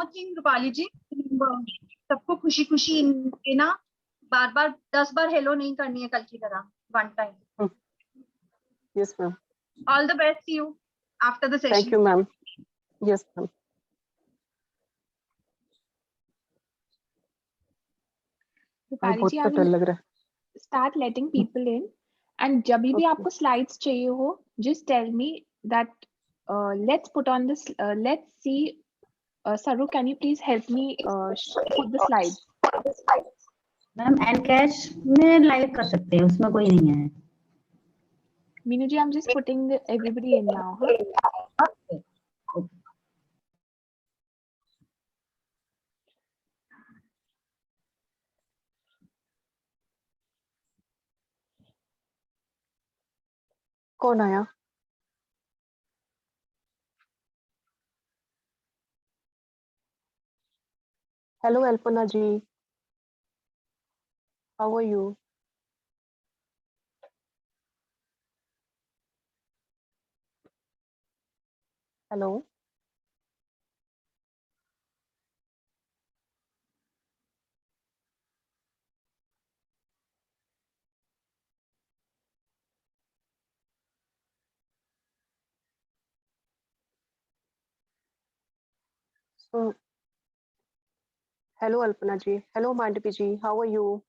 Thing Rupali जी, सबको खुशी खुशी ना बार बार 10 बार हेलो नहीं करनी है कल की तरह, one time. Yes, ma'am. All the best to you after the session. Thank you, ma'am. Yes, ma'am. Rupali ji, बहुत डर लग रहा है. start letting people in, and जब भी आपको slides चाहिए हो, just tell me that let's put on this. Let's see. Saru, can you please help me put the slides? Ma'am Encash में लाइव कर सकते हैं, उसमें कोई नहीं है. Meenu ji, I'm just putting everybody in now. Huh? Okay. कौन आया? Hello, Alpana ji. How are you? Hello. So, hello, Alpana ji. Hello, Mandapi ji. How are you?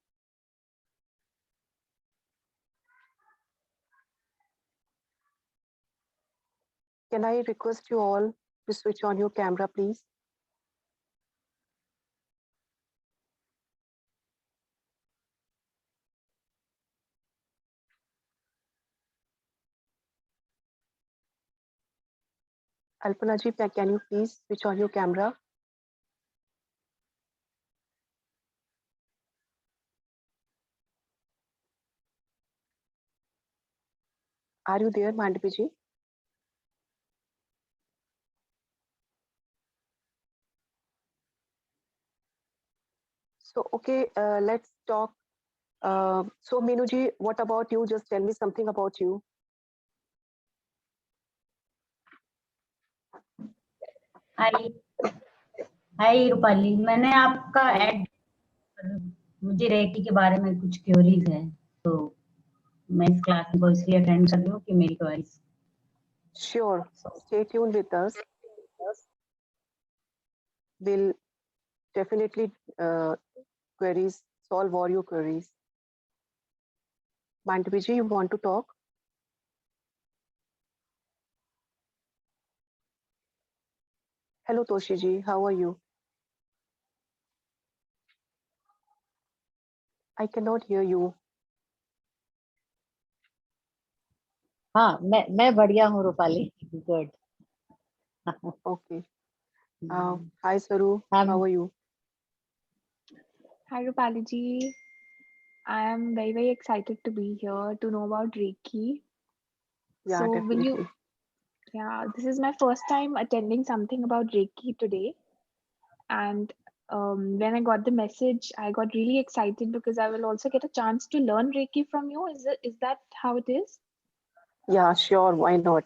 Can I request you all to switch on your camera, please? Alpana ji, can you please switch on your camera? Are you there, Mandapi ji? So, okay, let's talk. So, Meenu ji, what about you? Just tell me something about you. हाय रूपाली, मैंने आपका add, मुझे recce के बारे में कुछ queries है, तो मैं इस क्लास को इसलिए अटेंड कर रही हूँ कि मेरी queries. Sure, stay tuned with us. We'll definitely solve all your queries. Mandapi ji, you want to talk? Hello, Toshi ji, how are you? I cannot hear you. हाँ, मैं बढ़िया हूँ Rupali. Good. Okay. Hi, Saru. How are you? Hi, Rupali ji. I am very, very excited to be here to know about Reiki. Yeah, So definitely. this is my first time attending something about Reiki today. And when I got the message, I got really excited because I will also get a chance to learn Reiki from you. Is that how it is? Yeah, sure. Why not?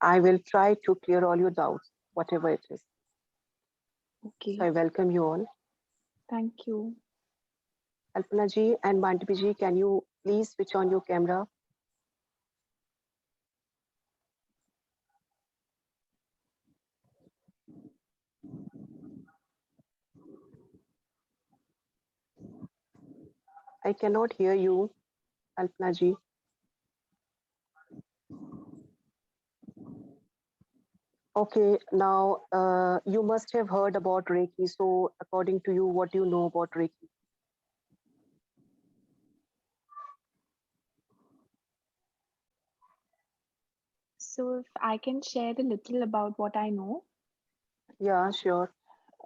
I will try to clear all your doubts, whatever it is. Okay. So I welcome you all. Thank you. Alpana ji and Mandapi ji, can you please switch on your camera? I cannot hear you, Alpana ji. Okay, now you must have heard about Reiki. So according to you, what do you know about Reiki? So if I can share a little about what I know. Yeah, sure.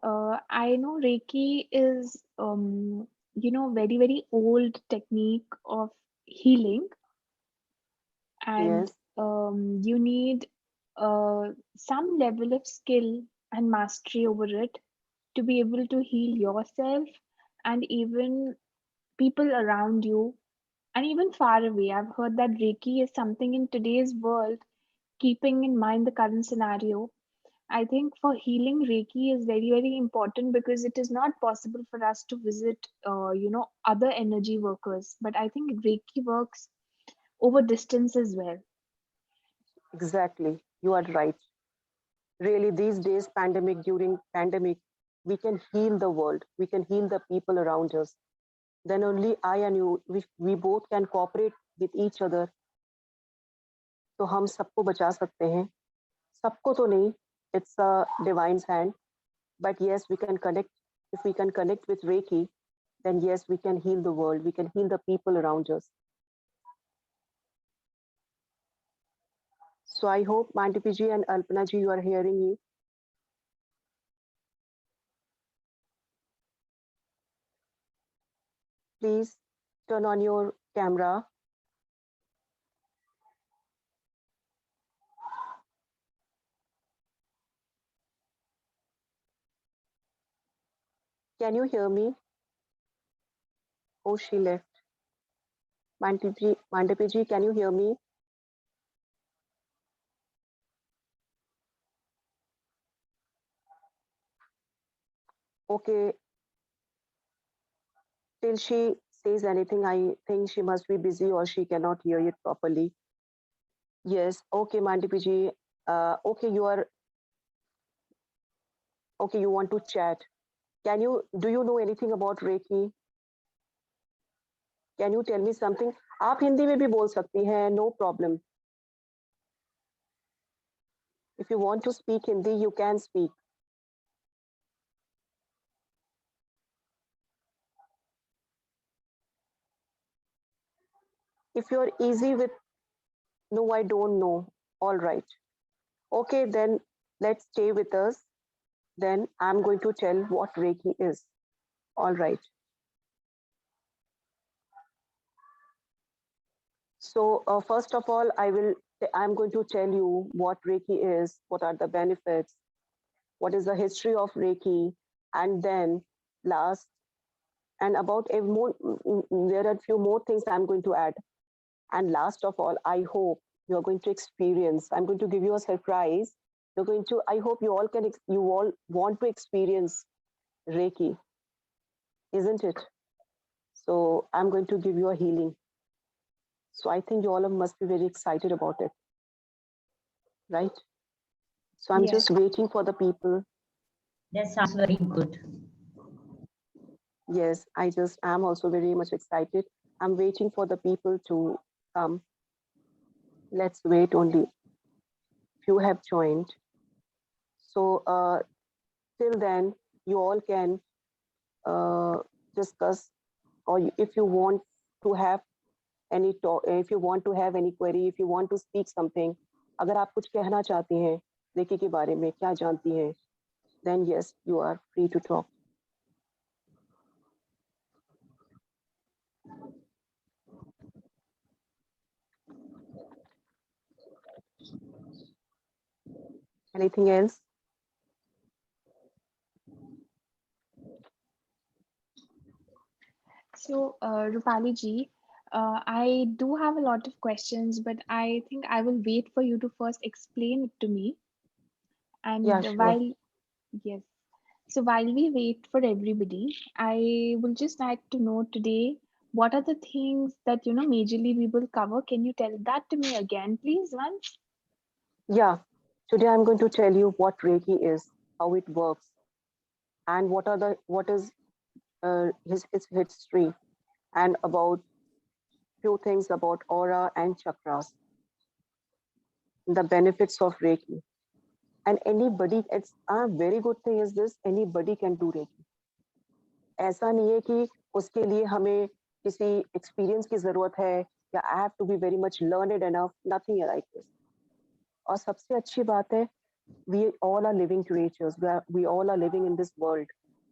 I know Reiki is, very, very old technique of healing. And Yes. you need some level of skill and mastery over it to be able to heal yourself and even people around you and even far away. I've heard that Reiki is something in today's world, keeping in mind the current scenario, I think for healing, Reiki is very, very important because it is not possible for us to visit, other energy workers. But I think Reiki works over distance as well. Exactly, you are right. Really, these days, during pandemic, we can heal the world. We can heal the people around us. Then only I and you, we both can cooperate with each other. तो हम सबको बचा सकते हैं. सबको तो नहीं. It's a divine's hand. But yes, we can connect. If we can connect with Reiki, then yes, we can heal the world. We can heal the people around us. So I hope Mandipi ji and Alpana ji, you are hearing me. Please turn on your camera. Can you hear me? Oh, she left. Mandipi ji, can you hear me? Okay. Till she says anything, I think she must be busy or she cannot hear it properly. Yes. Okay, Mandipi ji. Okay, you are. Okay, you want to chat. Do you know anything about Reiki? Can you tell me something? आप हिंदी में भी बोल सकती हैं, no problem. If you want to speak Hindi, you can speak. If you're easy with, no, I don't know. All right. Okay, then let's stay with us. Then I'm going to tell what Reiki is. All right. So first of all, I'm going to tell you what Reiki is, what are the benefits, what is the history of Reiki, and then last, and about there are a few more things I'm going to add. And last of all, I hope you're going to experience, I'm going to give you a surprise. I hope you all want to experience Reiki, isn't it? So I'm going to give you a healing. So I think you all must be very excited about it, right? So I'm just waiting for the people. That sounds very good. Yes, I'm also very much excited. I'm waiting for the people to come. Let's wait only. Few have joined. So till then, you all can discuss, or if you want to have any talk, if you want to have any query, if you want to speak something, अगर आप कुछ कहना चाहती हैं recce के बारे में, क्या जानती हैं, then yes, you are free to talk. Anything else? So, Rupali ji, I do have a lot of questions, but I think I will wait for you to first explain it to me. And Yeah, sure. so while we wait for everybody, I will just like to know today what are the things that majorly we will cover. Can you tell that to me again, please, once? Yeah, today I'm going to tell you what Reiki is, how it works, and what is its history, and about few things about aura and chakras, the benefits of Reiki. And anybody, it's a very good thing is this, anybody can do Reiki. ऐसा नहीं है कि उसके लिए हमें किसी experience की जरूरत है या I have to be very much learned enough, nothing like this. और सबसे अच्छी बात है, we all are living creatures, we all are living in this world.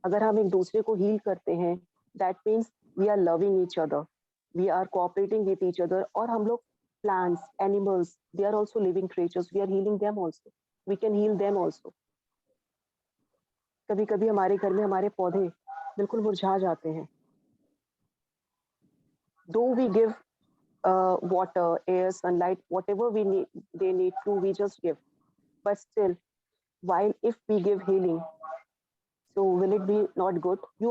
अगर हम एक दूसरे को हील करते हैं, that means we are loving each other, we are cooperating with each other. और हम लोग plants, animals, they are also living creatures, we are healing them also, we can heal them also. कभी कभी हमारे घर में हमारे पौधे बिल्कुल मुरझा जाते हैं. Though we give water, air, sunlight, whatever they need to, we just give. But still, while if we give healing, so will it be not good? You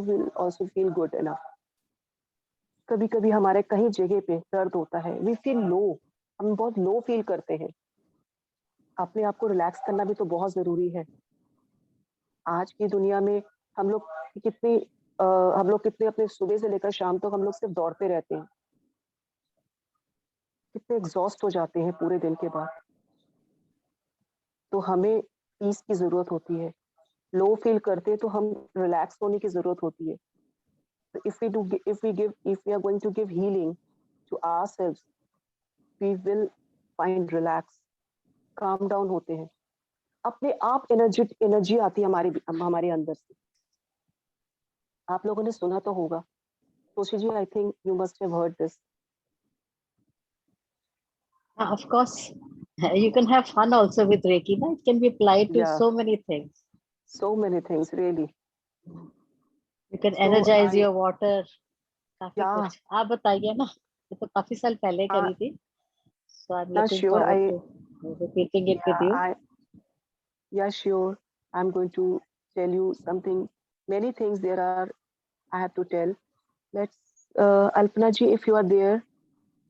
will also feel good enough. कभी कभी हमारे कहीं जगह पे दर्द होता है, we feel low, हम बहुत लो फील करते हैं. अपने आप को रिलैक्स करना भी तो बहुत जरूरी है. आज की दुनिया में हम लोग कितनी हम लोग कितने अपने सुबह से लेकर शाम तक हम लोग सिर्फ दौड़ते रहते हैं, कितने एग्जॉस्ट हो जाते हैं पूरे दिन के बाद. तो हमें पीस की जरूरत होती है. लो फील करते हैं तो हम रिलैक्स होने की जरूरत होती है. So if we are going to give healing to ourselves, we will find relax, calm down होते हैं. अपने आप एनर्जी आती है हमारे अंदर से. आप लोगों ने सुना तो होगा. तोशी जी, I think you must have heard this. Of course, you can have fun also with Reiki. No? It can be applied to Yeah. so many things. So many things, really. You can So energize I- your water. काफी Yeah. कुछ. आप बताइए ना. ये तो काफी साल पहले हाँ. करी थी. So I'm Not looking sure. forward to repeating it with you. Yeah, sure. I'm going to tell you something. Many things there are I have to tell. Let's, Alpana ji, if you are there,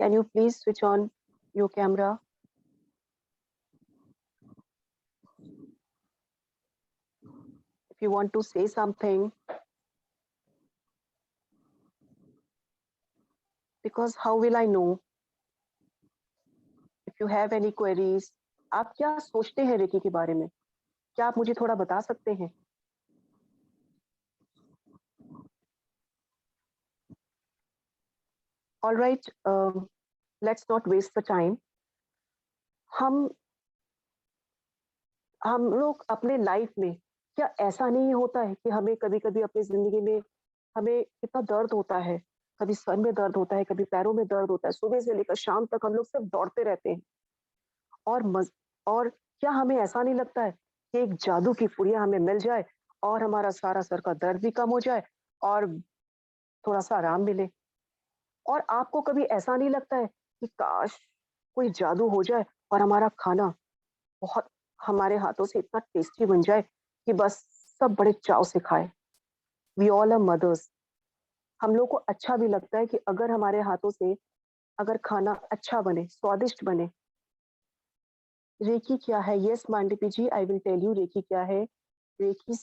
can you please switch on your camera? If you want to say something. Because how will I know? If you have any queries, आप क्या सोचते हैं recce के बारे में? क्या आप मुझे थोड़ा बता सकते हैं? All right, let's not waste the time. हम लोग अपने लाइफ में क्या ऐसा नहीं होता है कि हमें कभी-कभी अपनी जिंदगी में हमें कितना दर्द होता है, कभी सर में दर्द होता है, कभी पैरों में दर्द होता है, सुबह से लेकर शाम तक हम लोग सिर्फ दौड़ते रहते हैं. और क्या हमें ऐसा नहीं लगता है कि एक जादू की पुड़िया हमें मिल जाए और हमारा सारा सर का दर्द भी कम हो जाए और थोड़ा सा आराम मिले? और आपको कभी ऐसा नहीं लगता है कि काश कोई जादू हो जाए और हमारा खाना बहुत हमारे हाथों से इतना टेस्टी बन जाए कि बस सब बड़े चाव से खाए? We all are mothers. हम लोग को अच्छा भी लगता है कि अगर हमारे हाथों से अगर खाना अच्छा बने, स्वादिष्ट बने. रेकी क्या है? Yes Mandavi ji, I will tell you reiki क्या है. रेकी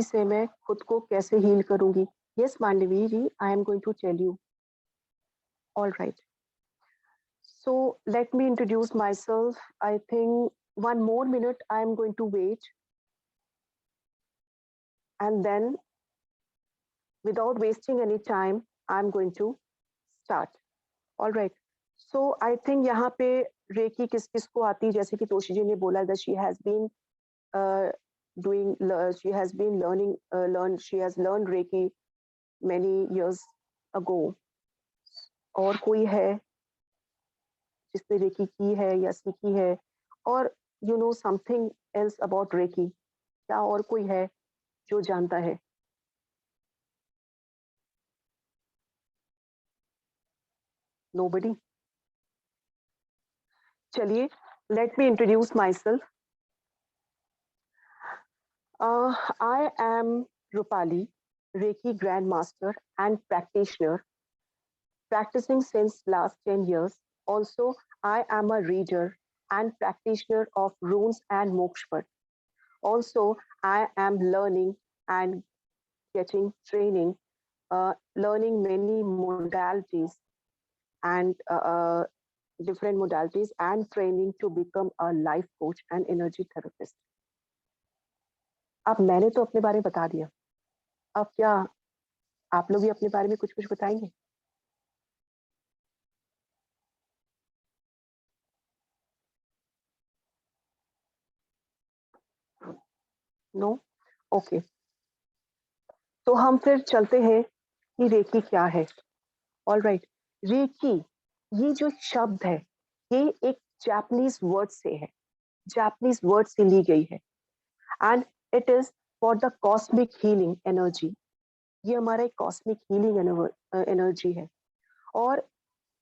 से मैं खुद को कैसे हील करूंगी? Yes Mandavi ji, I am going to tell you. All right. So let me introduce myself. I think 1 more minute I am going to wait. And then without wasting any time, I'm going to start. All right. So I think यहाँ पे recce किस किस को आती है, जैसे कि तोशी जी ने बोला that she has been learned Reiki many years ago. और कोई है जिसने रेकी की है या सीखी है, और you know something else about reiki? क्या और कोई है जो जानता है? Nobody? चलिए, let me introduce myself. I am Rupali, Reiki Grandmaster and practitioner, practicing since last 10 years. Also, I am a reader and practitioner of runes and Mokshpat. Also, I am learning and getting training, learning many modalities and different modalities and training to become a life coach and energy therapist. अब मैंने तो अपने बारे में बता दिया. अब क्या आप लोग भी अपने बारे में कुछ बताएंगे? नो? ओके. तो हम फिर चलते हैं कि रेकी क्या है. All right. रेकी, ये जो शब्द है, ये एक जापानीज वर्ड से है, जापानीज वर्ड से ली गई है. And it is for the cosmic healing energy. ये हमारा एक कॉस्मिक हीलिंग एनर्जी है. और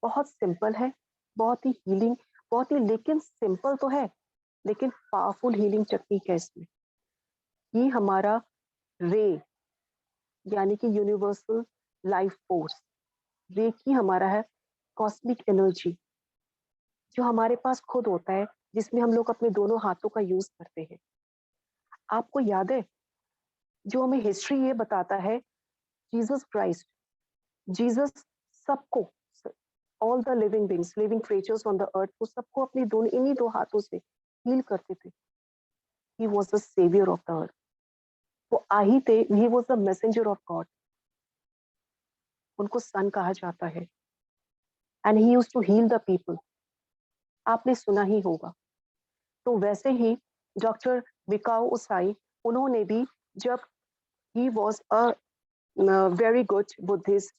बहुत सिंपल है, बहुत ही हीलिंग, बहुत ही, लेकिन सिंपल तो है लेकिन पावरफुल हीलिंग टेक्निक है इसमें। ये हमारा रे यानी कि यूनिवर्सल लाइफ फोर्स, रे की हमारा है कॉस्मिक एनर्जी जो हमारे पास खुद होता है, जिसमें हम लोग अपने दोनों हाथों का यूज करते हैं। आपको याद है जो हमें हिस्ट्री ये बताता है, जीसस क्राइस्ट, जीसस सबको, all the living beings, living creatures on the earth को सबको अपने दोनों इन्हीं दो हाथों से हील करते थे। He was the saviour of the earth. वो आ ही थे, he was the messenger of god. उनको सन कहा जाता है and he used to heal the people. आपने सुना ही होगा। तो वैसे ही डॉक्टर मिकाओ उसाई, उन्होंने भी, जब he was a very good Buddhist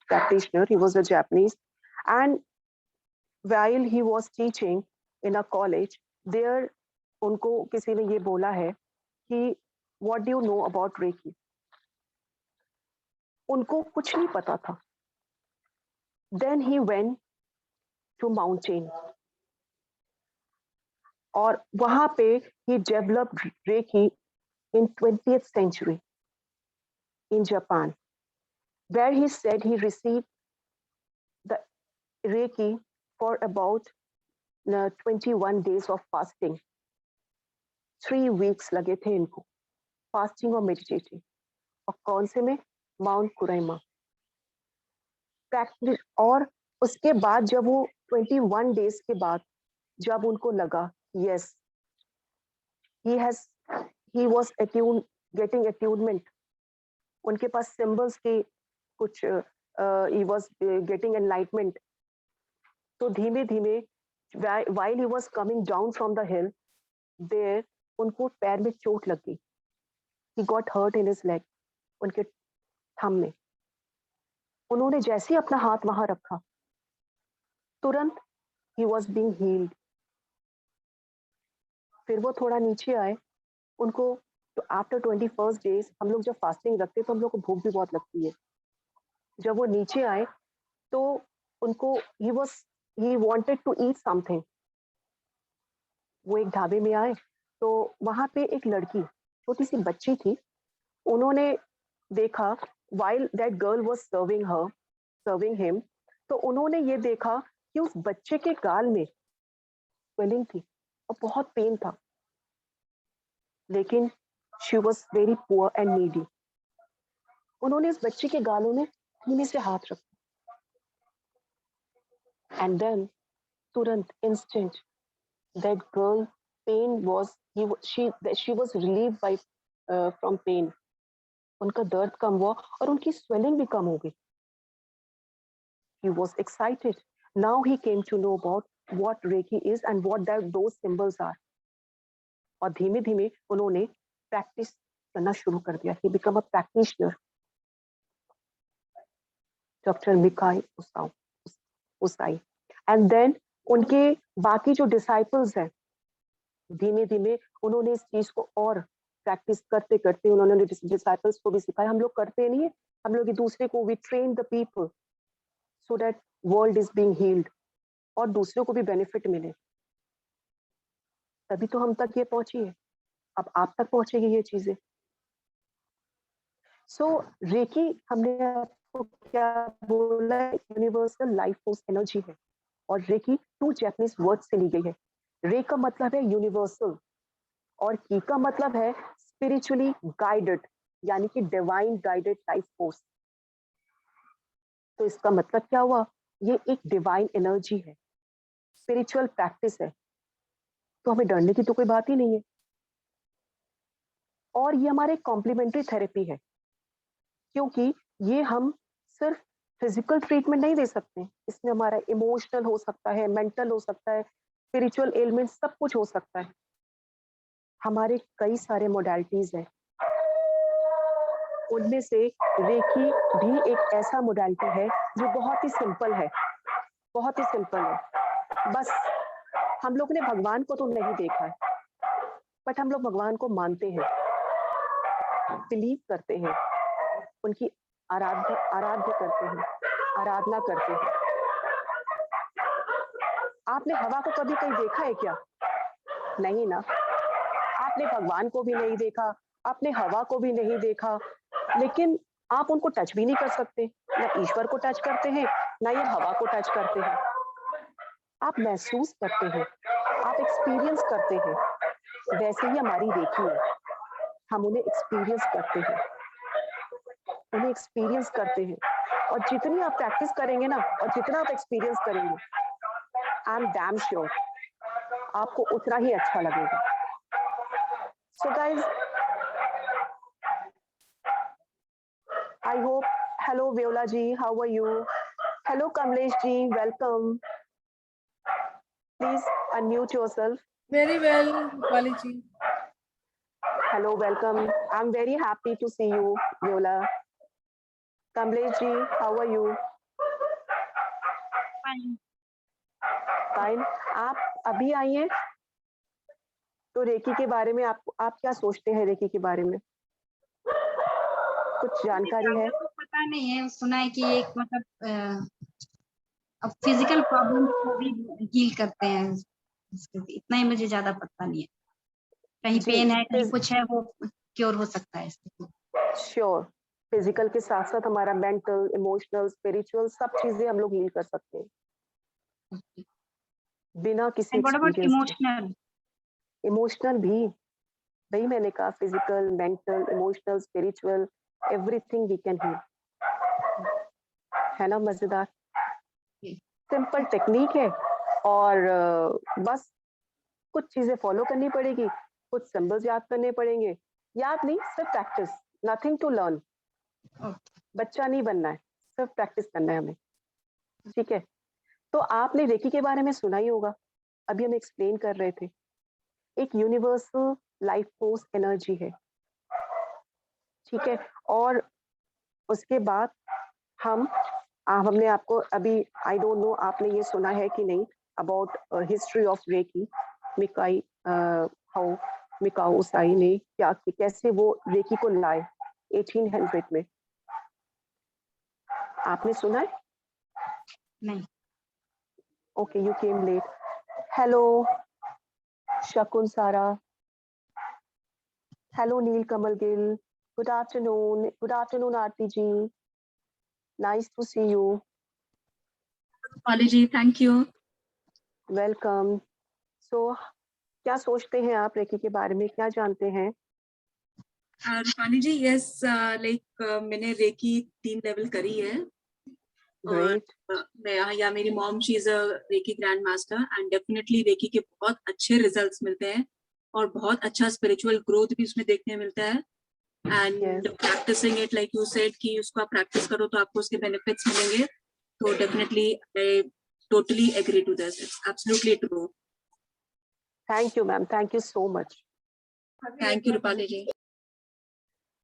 practitioner, he was a Japanese, and while he was teaching in a college there, उनको किसी ने ये बोला है कि what do you know about Reiki? उनको कुछ नहीं पता था। Then he went to mountain और वहां पे he developed Reiki in 20th century in Japan, where he said he received the Reiki for about 21 days of fasting. 3 weeks लगे थे इनको फास्टिंग और मेडिटेटिंग। और कौन से में? Mount Kurama practice. और उसके बाद जब वो 21 डेज के बाद जब उनको लगा yes he was attune, getting attunement, उनके पास सिंबल्स के कुछ ही वाज गेटिंग एनलाइटमेंट। तो धीमे धीमे while he was coming down from the hill there, उनको पैर में चोट लग गई। He got hurt in his leg, उनके थंब में। उन्होंने जैसे ही अपना हाथ वहां रखा तुरंत he was being healed। फिर वो थोड़ा नीचे आए, उनको तो आफ्टर 21 डेज, हम लोग जब फास्टिंग रखते हैं तो हम लोग को भूख भी बहुत लगती है। जब वो नीचे आए तो उनको he wanted to eat something। वो एक ढाबे में आए तो वहां पे एक लड़की, छोटी सी बच्ची थी। उन्होंने देखा while that girl was serving him, तो उन्होंने ये देखा कि उस बच्चे के गाल में स्वेलिंग थी और बहुत पेन था, लेकिन she was very poor and needy। उन्होंने इस बच्चे के गालों में धीमे से हाथ रखा and then तुरंत instant that girl pain was she was relieved by from pain। उनका दर्द कम हुआ और उनकी स्वेलिंग भी कम हो गई। He was excited। Now he came to know about what Reiki is and what those symbols are। और धीमे धीमे उन्होंने प्रैक्टिस करना शुरू कर दिया। He became a practitioner। Doctor Mikao Usui and then उनके बाकी जो डिसाइपल्स हैं, धीमे धीमे उन्होंने इस चीज को और प्रैक्टिस करते करते उन्होंने डिसाइपल्स को भी सिखाया। हम लोग करते नहीं है, हम लोग एक दूसरे को, we train the people so that world is being healed और दूसरों को भी बेनिफिट मिले। तभी तो हम तक ये पहुंची है, अब आप तक पहुंचेगी ये चीजें। सो रेकी हमने आपको क्या बोला, यूनिवर्सल लाइफ फोर्स एनर्जी है और रेकी 2 जैपनीज वर्ड से ली गई है। रे का मतलब है यूनिवर्सल और की का मतलब है स्पिरिचुअली गाइडेड, यानी कि डिवाइन गाइडेड लाइफ फोर्स। तो इसका मतलब क्या हुआ, ये एक डिवाइन एनर्जी है, स्पिरिचुअल प्रैक्टिस है, तो हमें डरने की तो कोई बात ही नहीं है। और ये हमारे कॉम्प्लीमेंट्री थेरेपी है, क्योंकि ये हम सिर्फ फिजिकल ट्रीटमेंट नहीं दे सकते, इसमें हमारा इमोशनल हो सकता है, मेंटल हो सकता है, स्पिरिचुअल एलिमेंट सब कुछ हो सकता है। हमारे कई सारे मोडालिटीज हैं, उनमें से रेकी भी एक ऐसा मोडालिटी है जो बहुत ही सिंपल है, बहुत ही सिंपल है। बस हम लोग ने भगवान को तो नहीं देखा है, बट हम लोग भगवान को मानते हैं, बिलीव करते हैं, उनकी आराध्य करते हैं। आराधना करते हैं। आपने हवा को कभी कहीं देखा है क्या? नहीं ना। आपने भगवान को भी नहीं देखा, आपने हवा को भी नहीं देखा, लेकिन आप उनको टच भी नहीं कर सकते। ना ईश्वर को टच करते हैं, ना ये हवा को टच करते हैं। आप महसूस करते हैं, आप एक्सपीरियंस करते हैं। वैसे ही हमारी रेखी है, हम उन्हें एक्सपीरियंस करते हैं, उन्हें एक्सपीरियंस करते हैं। और जितनी आप प्रैक्टिस करेंगे ना, और जितना आप एक्सपीरियंस करेंगे, आई एम डैम श्योर आपको उतना ही अच्छा लगेगा। So guys, I hope. Hello, Viola ji. How are you? Hello, Kamlesh ji. Welcome. Please unmute yourself. Very well, Rupali ji. Hello, welcome. I'm very happy to see you, Viola. Kamlesh ji, how are you? Fine. Fine. आप अभी आई हैं? तो recce के बारे में आप क्या सोचते हैं? रेकी के बारे में कुछ जानकारी है? तो पता नहीं है, सुना है कि एक मतलब अब फिजिकल प्रॉब्लम को भी हील करते हैं, इतना ही मुझे ज्यादा पता नहीं है। कहीं जी, पेन है, कहीं फिज- कुछ है, वो क्योर हो सकता है इससे। श्योर। फिजिकल के साथ साथ हमारा मेंटल, इमोशनल, स्पिरिचुअल सब चीजें हम लोग हील कर सकते हैं बिना किसी एंड व्हाट अबाउट एक्सपीरियंस के। इमोशनल? इमोशनल भी, वही मैंने कहा, physical, mental, emotional, spiritual, everything we can heal. है ना मजेदार? सिंपल टेक्निक है, और बस कुछ चीजें फॉलो करनी पड़ेगी, कुछ सिंबल्स याद करने पड़ेंगे। याद नहीं, सिर्फ प्रैक्टिस, नथिंग टू लर्न। बच्चा नहीं बनना है, सिर्फ प्रैक्टिस करना है हमें। ठीक है? तो आपने रेकी के बारे में सुना ही होगा, अभी हम एक्सप्लेन कर रहे थे। एक यूनिवर्सल लाइफ फोर्स एनर्जी है। ठीक है? और उसके बाद हमने आपको अभी, आई डोंट नो आपने ये सुना है कि नहीं, about history of Reiki, Mikao, how Mikao Usui ने कैसे वो रेकी को लाए 1800 में। आपने सुना है? नहीं। Okay, you came late. Hello Shakun Sara, hello Neel Kamal Gill, good afternoon Aarti ji, nice to see you, Rupali ji, thank you. Welcome. So क्या सोचते हैं आप रेकी के बारे में, क्या जानते हैं? Rupali ji, yes, मैंने रेकी 3 लेवल करी है। ग्रेट। या मेरी mom, she is a reiki grand master, and definitely reiki के बहुत अच्छे रिजल्ट्स मिलते हैं और बहुत अच्छा स्पिरिचुअल ग्रोथ भी उसमें देखने मिलता है। And practicing it, like you said कि उसको आप प्रैक्टिस करो तो आपको उसके बेनिफिट्स मिलेंगे। तो definitely I totally agree to this, it's absolutely true. Thank you ma'am, thank you so much. Thank you Rupali ji.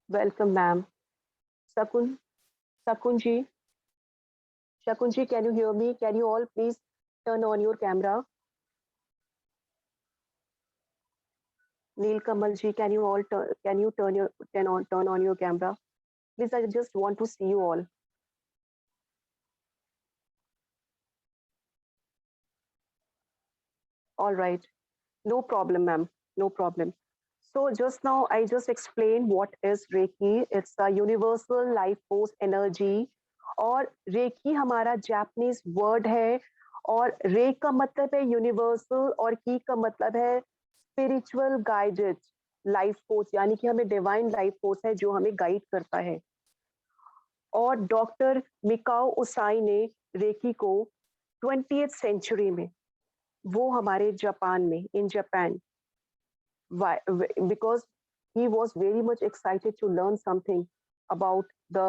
Welcome ma'am. Shakun ji, can you hear me? Can you all please turn on your camera? Neel Kamal ji, can you turn on your camera? Please, I just want to see you all. All right, no problem, ma'am, no problem. So just now I just explained what is Reiki. It's a universal life force energy. और recce हमारा Japanese word है, और रे का मतलब है universal, और की का मतलब है स्पिरिचुअल गाइडेड लाइफ फोर्स, यानी कि हमें डिवाइन लाइफ फोर्स है जो हमें गाइड करता है। और डॉक्टर मिकाओ उसाई ने रेकी को 20th सेंचुरी में, वो हमारे जापान में, in Japan, because he was very much excited to learn something about the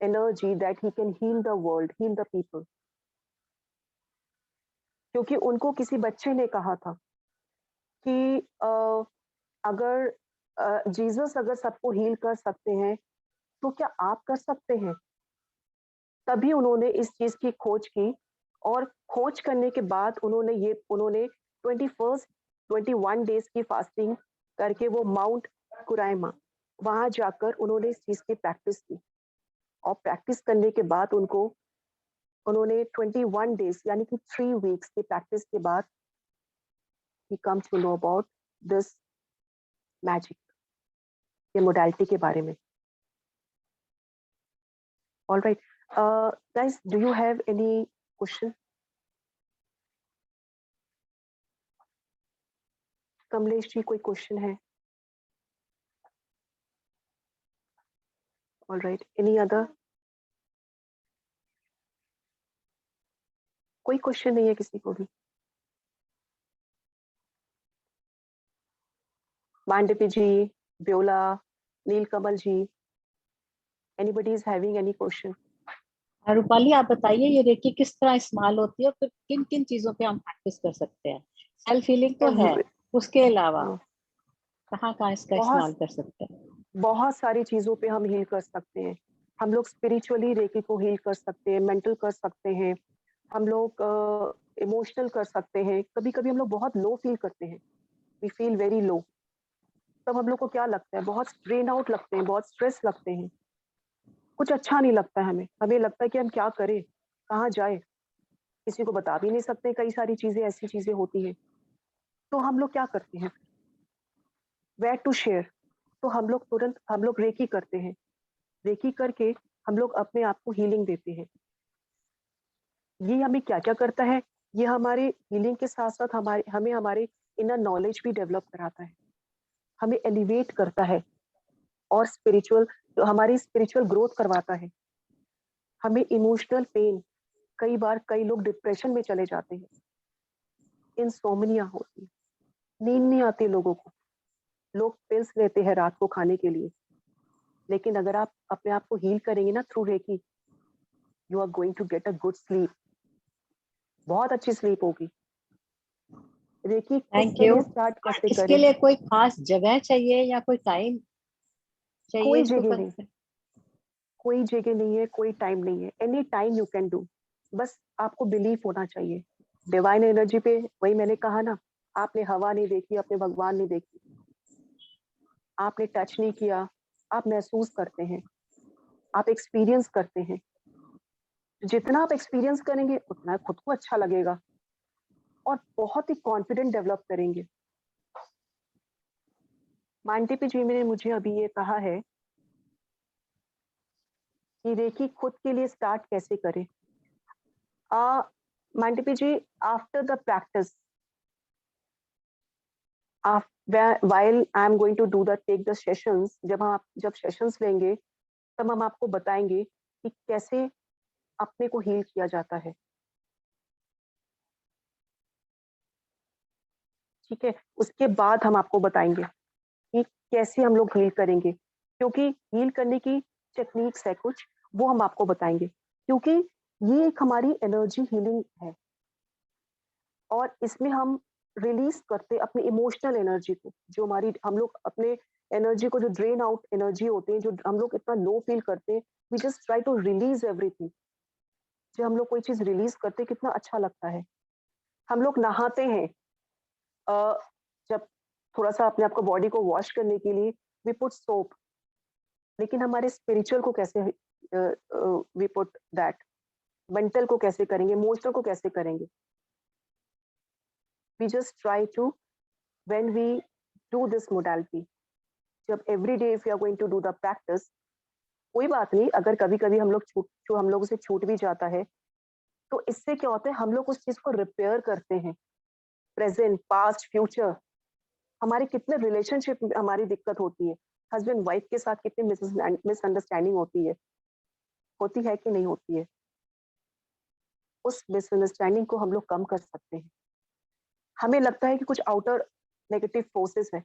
energy that he can heal the world, heal the people. क्योंकि उनको किसी बच्चे ने कहा था कि अगर जीसस अगर सबको हील कर सकते हैं तो क्या आप कर सकते हैं? तभी उन्होंने इस चीज की खोज की, और खोज करने के बाद उन्होंने 21 डेज की फास्टिंग करके वो माउंट कुराइमा, वहां जाकर उन्होंने इस चीज की प्रैक्टिस की, और प्रैक्टिस करने के बाद उनको उन्होंने 21 डेज यानी कि 3 वीक्स की प्रैक्टिस के बाद he comes to know about this magic, ये मोडालिटी के बारे में. All right, guys, do you have any question? Kamlesh ji, कोई क्वेश्चन है? All right, any other? कोई क्वेश्चन नहीं है किसी को भी? मांडवी जी, ब्योला, नीलकमल जी, anybody is having any question? Rupali, आप बताइए ये रेकी किस तरह इस्तेमाल होती है और फिर किन किन चीजों पे हम प्रैक्टिस कर सकते हैं? सेल्फ हीलिंग तो है, उसके अलावा हाँ, कहाँ कहाँ इसका बहुत इस्तेमाल कर सकते हैं? बहुत सारी चीजों पे हम हील कर सकते हैं. हम लोग स्पिरिचुअली रेकी को हील कर सकते हैं, मेंटल कर सकते हैं, हम लोग इमोशनल कर सकते हैं. कभी कभी हम लोग बहुत लो फील करते हैं, वी फील वेरी लो. तब हम लोग को क्या लगता है? बहुत स्ट्रेन आउट लगते हैं, बहुत स्ट्रेस लगते हैं, कुछ अच्छा नहीं लगता है. हमें हमें लगता है कि हम क्या करें, कहाँ जाए, किसी को बता भी नहीं सकते. कई सारी चीजें, ऐसी चीजें होती हैं. तो हम लोग क्या करते हैं? Where to share. तो हम लोग तुरंत रेकी करते हैं. रेकी करके हम लोग अपने आप को हीलिंग देते हैं. ये हमें क्या क्या करता है? ये हमारे हीलिंग के साथ साथ हमें हमारे इनर नॉलेज भी डेवलप कराता है, हमें एलिवेट करता है और हमारी स्पिरिचुअल ग्रोथ करवाता है. हमें इमोशनल पेन, कई बार कई लोग डिप्रेशन में चले जाते हैं, इंसोम्निया होती है, नींद नहीं आती लोगों को, लोग पिल्स लेते हैं रात को खाने के लिए. लेकिन अगर आप अपने आप को हील करेंगे ना through reiki, you are going to get a good sleep. बहुत अच्छी स्लीप होगी. रेकी खुद थैंक के यू. लिए स्टार्ट कैसे इसके करें? लिए कोई खास जगह चाहिए या कोई टाइम चाहिए कोई इसको जगह नहीं, करने? कोई जगह नहीं है, कोई टाइम नहीं है. Any time you can do. बस आपको बिलीफ होना चाहिए डिवाइन एनर्जी पे. वही मैंने कहा ना, आपने हवा नहीं देखी, आपने भगवान नहीं देखी, आपने टच नहीं किया, आप महसूस करते हैं, आप एक्सपीरियंस करते हैं. जितना आप एक्सपीरियंस करेंगे उतना खुद को अच्छा लगेगा और बहुत ही कॉन्फिडेंट डेवलप करेंगे. मांटीपी जी ने मुझे अभी ये कहा है कि रेकी खुद के लिए स्टार्ट कैसे करें. Mandeep ji, after the practice, while I am going to take the sessions, जब सेशंस लेंगे तब हम आपको बताएंगे कि कैसे अपने को हील किया जाता है. ठीक है, उसके बाद हम आपको बताएंगे कि कैसे हम लोग हील करेंगे, क्योंकि हील करने की टेक्निक्स है कुछ, वो हम आपको बताएंगे. क्योंकि ये एक हमारी एनर्जी हीलिंग है और इसमें हम रिलीज करते अपनी इमोशनल एनर्जी को, जो हम लोग अपने एनर्जी को, जो ड्रेन आउट एनर्जी होते हैं, जो हम लोग इतना लो फील करते हैं, we just try to release everything. जब हम लोग कोई चीज रिलीज करते हैं कितना अच्छा लगता है. हम लोग नहाते हैं, जब थोड़ा सा अपने आप को, बॉडी को वॉश करने के लिए वी पुट सोप. लेकिन हमारे स्पिरिचुअल को कैसे वी पुट दैट, मेंटल को कैसे करेंगे, इमोशनल को कैसे करेंगे? We just try to, when we do this modality, जब every day if you are going to do the practice, कोई बात नहीं अगर कभी कभी हम लोगों से छूट भी जाता है, तो इससे क्या होता है, हम लोग उस चीज को रिपेयर करते हैं. प्रेजेंट, पास्ट, फ्यूचर, हमारे कितने रिलेशनशिप में हमारी दिक्कत होती है, हस्बैंड वाइफ के साथ कितनी मिसअंडरस्टैंडिंग होती है कि नहीं होती है? उस मिसअंडरस्टैंडिंग को हम लोग कम कर सकते हैं. हमें लगता है कि कुछ आउटर नेगेटिव फोर्सेस है,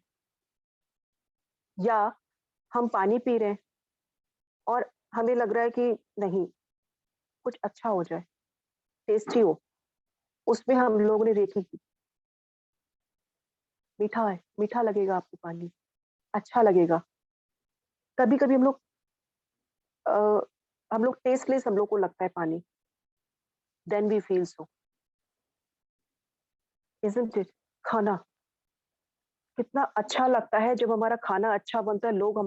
या हम पानी पी रहे हैं और हमें लग रहा है कि नहीं, कुछ अच्छा हो जाए, टेस्टी हो, उसमें हम लोगों ने रेकी की, मीठा है, मीठा लगेगा आपको पानी, अच्छा लगेगा. कभी कभी हम लोग टेस्टलेस हम लोग को लगता है पानी, then we feel so, isn't it? खाना कितना अच्छा लगता है जब हमारा खाना अच्छा बनता है, लोग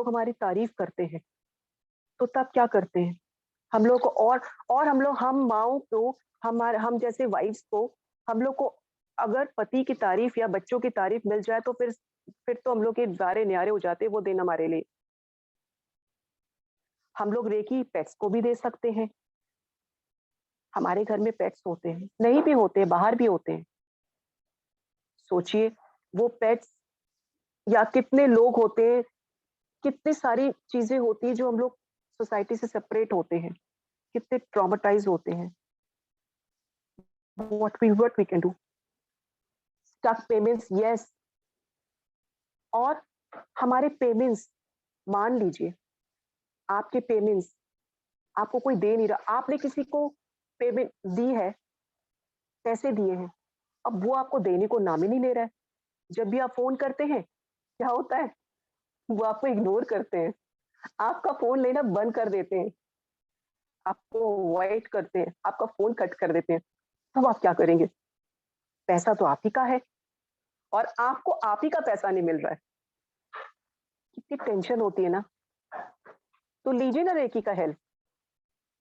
हमारी तारीफ करते हैं. तो तब क्या करते हैं? हम लोग को और हम माओ को, हम जैसे वाइफ्स को, हम लोग को अगर पति की तारीफ या बच्चों की तारीफ मिल जाए तो फिर तो हम लोग के गारे न्यारे हो जाते वो दिन हमारे लिए। हम लोग रेकी पेट्स को भी दे सकते हैं। हमारे घर में पेट्स होते हैं, नहीं भी होते, बाहर भी होते हैं। सोचिए वो पेट्स या कितने लोग होते हैं, कितनी सारी चीजें होती है जो हम लोग सोसाइटी से सेपरेट होते हैं, कितने ट्रॉमेटाइज होते हैं। what we can do, stuck payments, yes। और हमारे पेमेंट्स, मान लीजिए आपके पेमेंट्स आपको कोई दे नहीं रहा, आपने किसी को पेमेंट दी है, पैसे दिए हैं, अब वो आपको देने को नाम ही नहीं ले रहा है। जब भी आप फोन करते हैं क्या होता है, वो आपको इग्नोर करते हैं, आपका फोन लेना बंद कर देते हैं, आपको अवॉइड करते हैं, आपका फोन कट कर देते हैं। तब आप क्या करेंगे? पैसा तो आप ही का है और आपको आप ही का पैसा नहीं मिल रहा है, कितनी टेंशन होती है ना। तो लीजिए ना रेकी का हेल्प।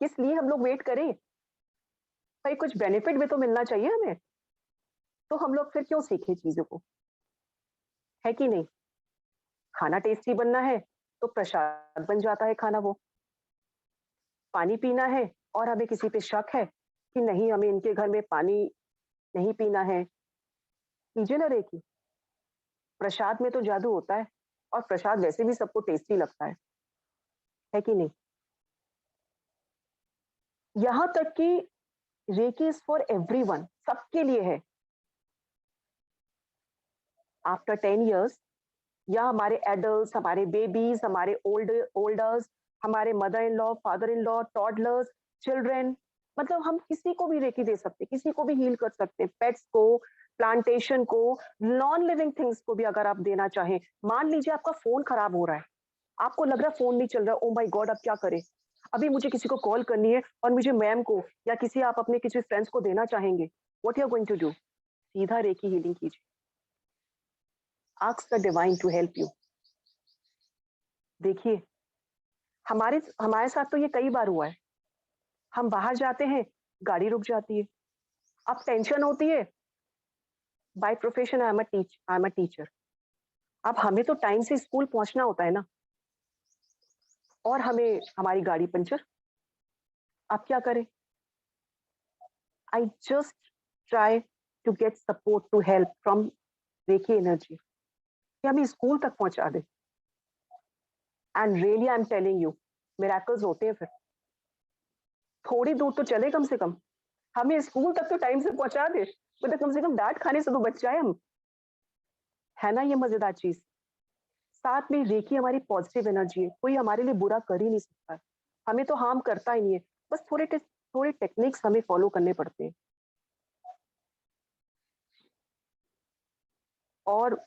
किस लिए हम लोग वेट करें? भाई कुछ बेनिफिट भी तो मिलना चाहिए हमें, तो हम लोग फिर क्यों सीखें चीजों को, है कि नहीं? खाना टेस्टी बनना है तो प्रसाद बन जाता है खाना वो। पानी पीना है और हमें किसी पे शक है कि नहीं हमें इनके घर में पानी नहीं पीना है, लीजिए ना रेकी। प्रसाद में तो जादू होता है और प्रसाद वैसे भी सबको टेस्टी लगता है कि नहीं? यहां तक कि रेकी इज फॉर एवरीवन, सबके लिए है। आफ्टर 10 years या हमारे एडल्ट, हमारे बेबीज, हमारे ओल्डर्स, हमारे mother in law, father in law, toddlers, children, मतलब हम किसी को भी रेकी दे सकते हैं, किसी को भी हील कर सकते हैं, पेट्स को, प्लांटेशन को, नॉन लिविंग थिंग्स को भी अगर आप देना चाहें। मान लीजिए आपका फोन खराब हो रहा है, आपको लग रहा है फोन नहीं चल रहा, ओ माय गॉड अब क्या करें, अभी मुझे किसी को कॉल करनी है और मुझे मैम को या किसी आप अपने किसी फ्रेंड्स को देना चाहेंगे, what you are going to do? सीधा रेकी हीलिंग कीजिए, ask the divine to help you. देखिए हमारे हमारे साथ तो ये कई बार हुआ है, हम बाहर जाते हैं, गाड़ी रुक जाती है, अब टेंशन होती है। By profession I am a teacher, अब हमें तो टाइम से स्कूल पहुंचना होता है ना, और हमें हमारी गाड़ी पंचर, अब क्या करें? I just try to get support to help from Reiki energy कि हमें स्कूल तक पहुंचा दे। And really I am telling you, miracles होते हैं। फिर थोड़ी दूर तो चले, कम से कम हमें स्कूल तक तो टाइम से पहुंचा दे, मतलब कम से कम डांट खाने से तो बच जाए हम, है ना? ये मजेदार चीज। साथ में रेकी हमारी पॉजिटिव एनर्जी है, कोई हमारे लिए बुरा कर ही नहीं सकता है, हमें तो हार्म करता ही नहीं है, बस थोड़े टेक्निक्स हमें फॉलो करने पड़ते हैं। और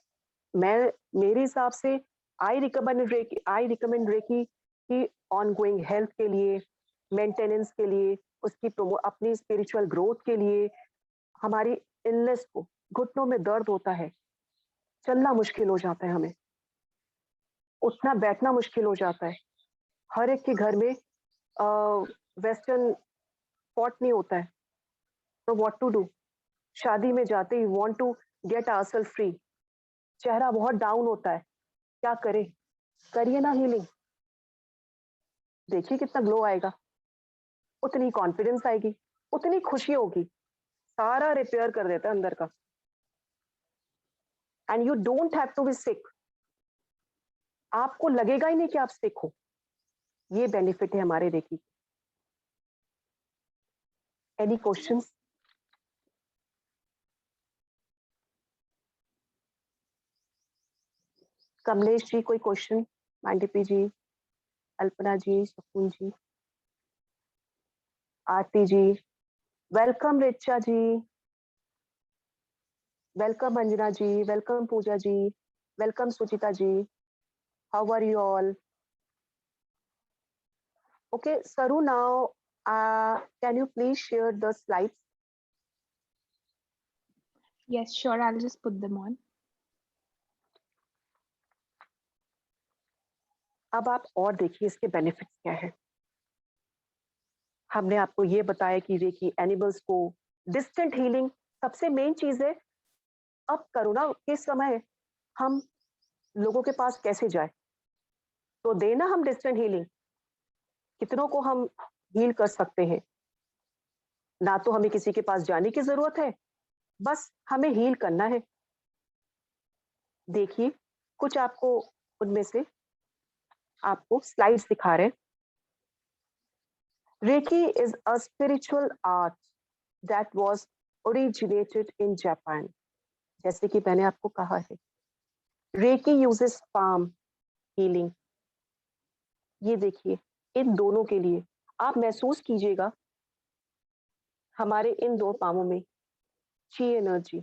मेरे हिसाब से आई रिकमेंड रेकी की ऑनगोइंग हेल्थ के लिए, मेंटेनेंस के लिए, उसकी अपनी स्पिरिचुअल ग्रोथ के लिए, हमारी इलनेस को, घुटनों में दर्द होता है, चलना मुश्किल हो जाता है, हमें उठना बैठना मुश्किल हो जाता है, हर एक के घर में वेस्टर्न पॉट नहीं होता है, तो व्हाट टू डू? शादी में जाते ही want to get ourselves free, चेहरा बहुत डाउन होता है, क्या करें? करिए ना हीलिंग, देखिए कितना ग्लो आएगा, उतनी कॉन्फिडेंस आएगी, उतनी खुशी होगी, सारा रिपेयर कर देता है अंदर का। And you don't have to be sick, आपको लगेगा ही नहीं कि आप सिक हो, ये बेनिफिट है हमारे Reiki. Any questions? Kamlesh ji कोई question? Mandeep ji, Alpana ji, Shakun ji, Aarti ji, welcome Richa ji, welcome Anjana ji, welcome Pooja ji, welcome Suchita ji, how are you all? Okay, Saru, now can you please share the slides? Yes, sure. I'll just put them on. अब आप और देखिए इसके बेनिफिट्स क्या है। हमने आपको ये बताया कि रेकी एनिमल्स को डिस्टेंट हीलिंग सबसे मेन चीज है। अब कोरोना के समय हम लोगों के पास कैसे जाए, तो देना हम डिस्टेंट हीलिंग, कितनों को हम हील कर सकते हैं। ना तो हमें किसी के पास जाने की जरूरत है, बस हमें हील करना है। देखिए कुछ आपको उनमें से आपको स्लाइड्स दिखा रहे हैं। Reiki is a spiritual art that was originated in Japan. जैसे कि मैंने आपको कहा है, रेकी यूजेस पाम हीलिंग। ये देखिए इन दोनों के लिए आप महसूस कीजिएगा हमारे इन दो पामों में ची एनर्जी,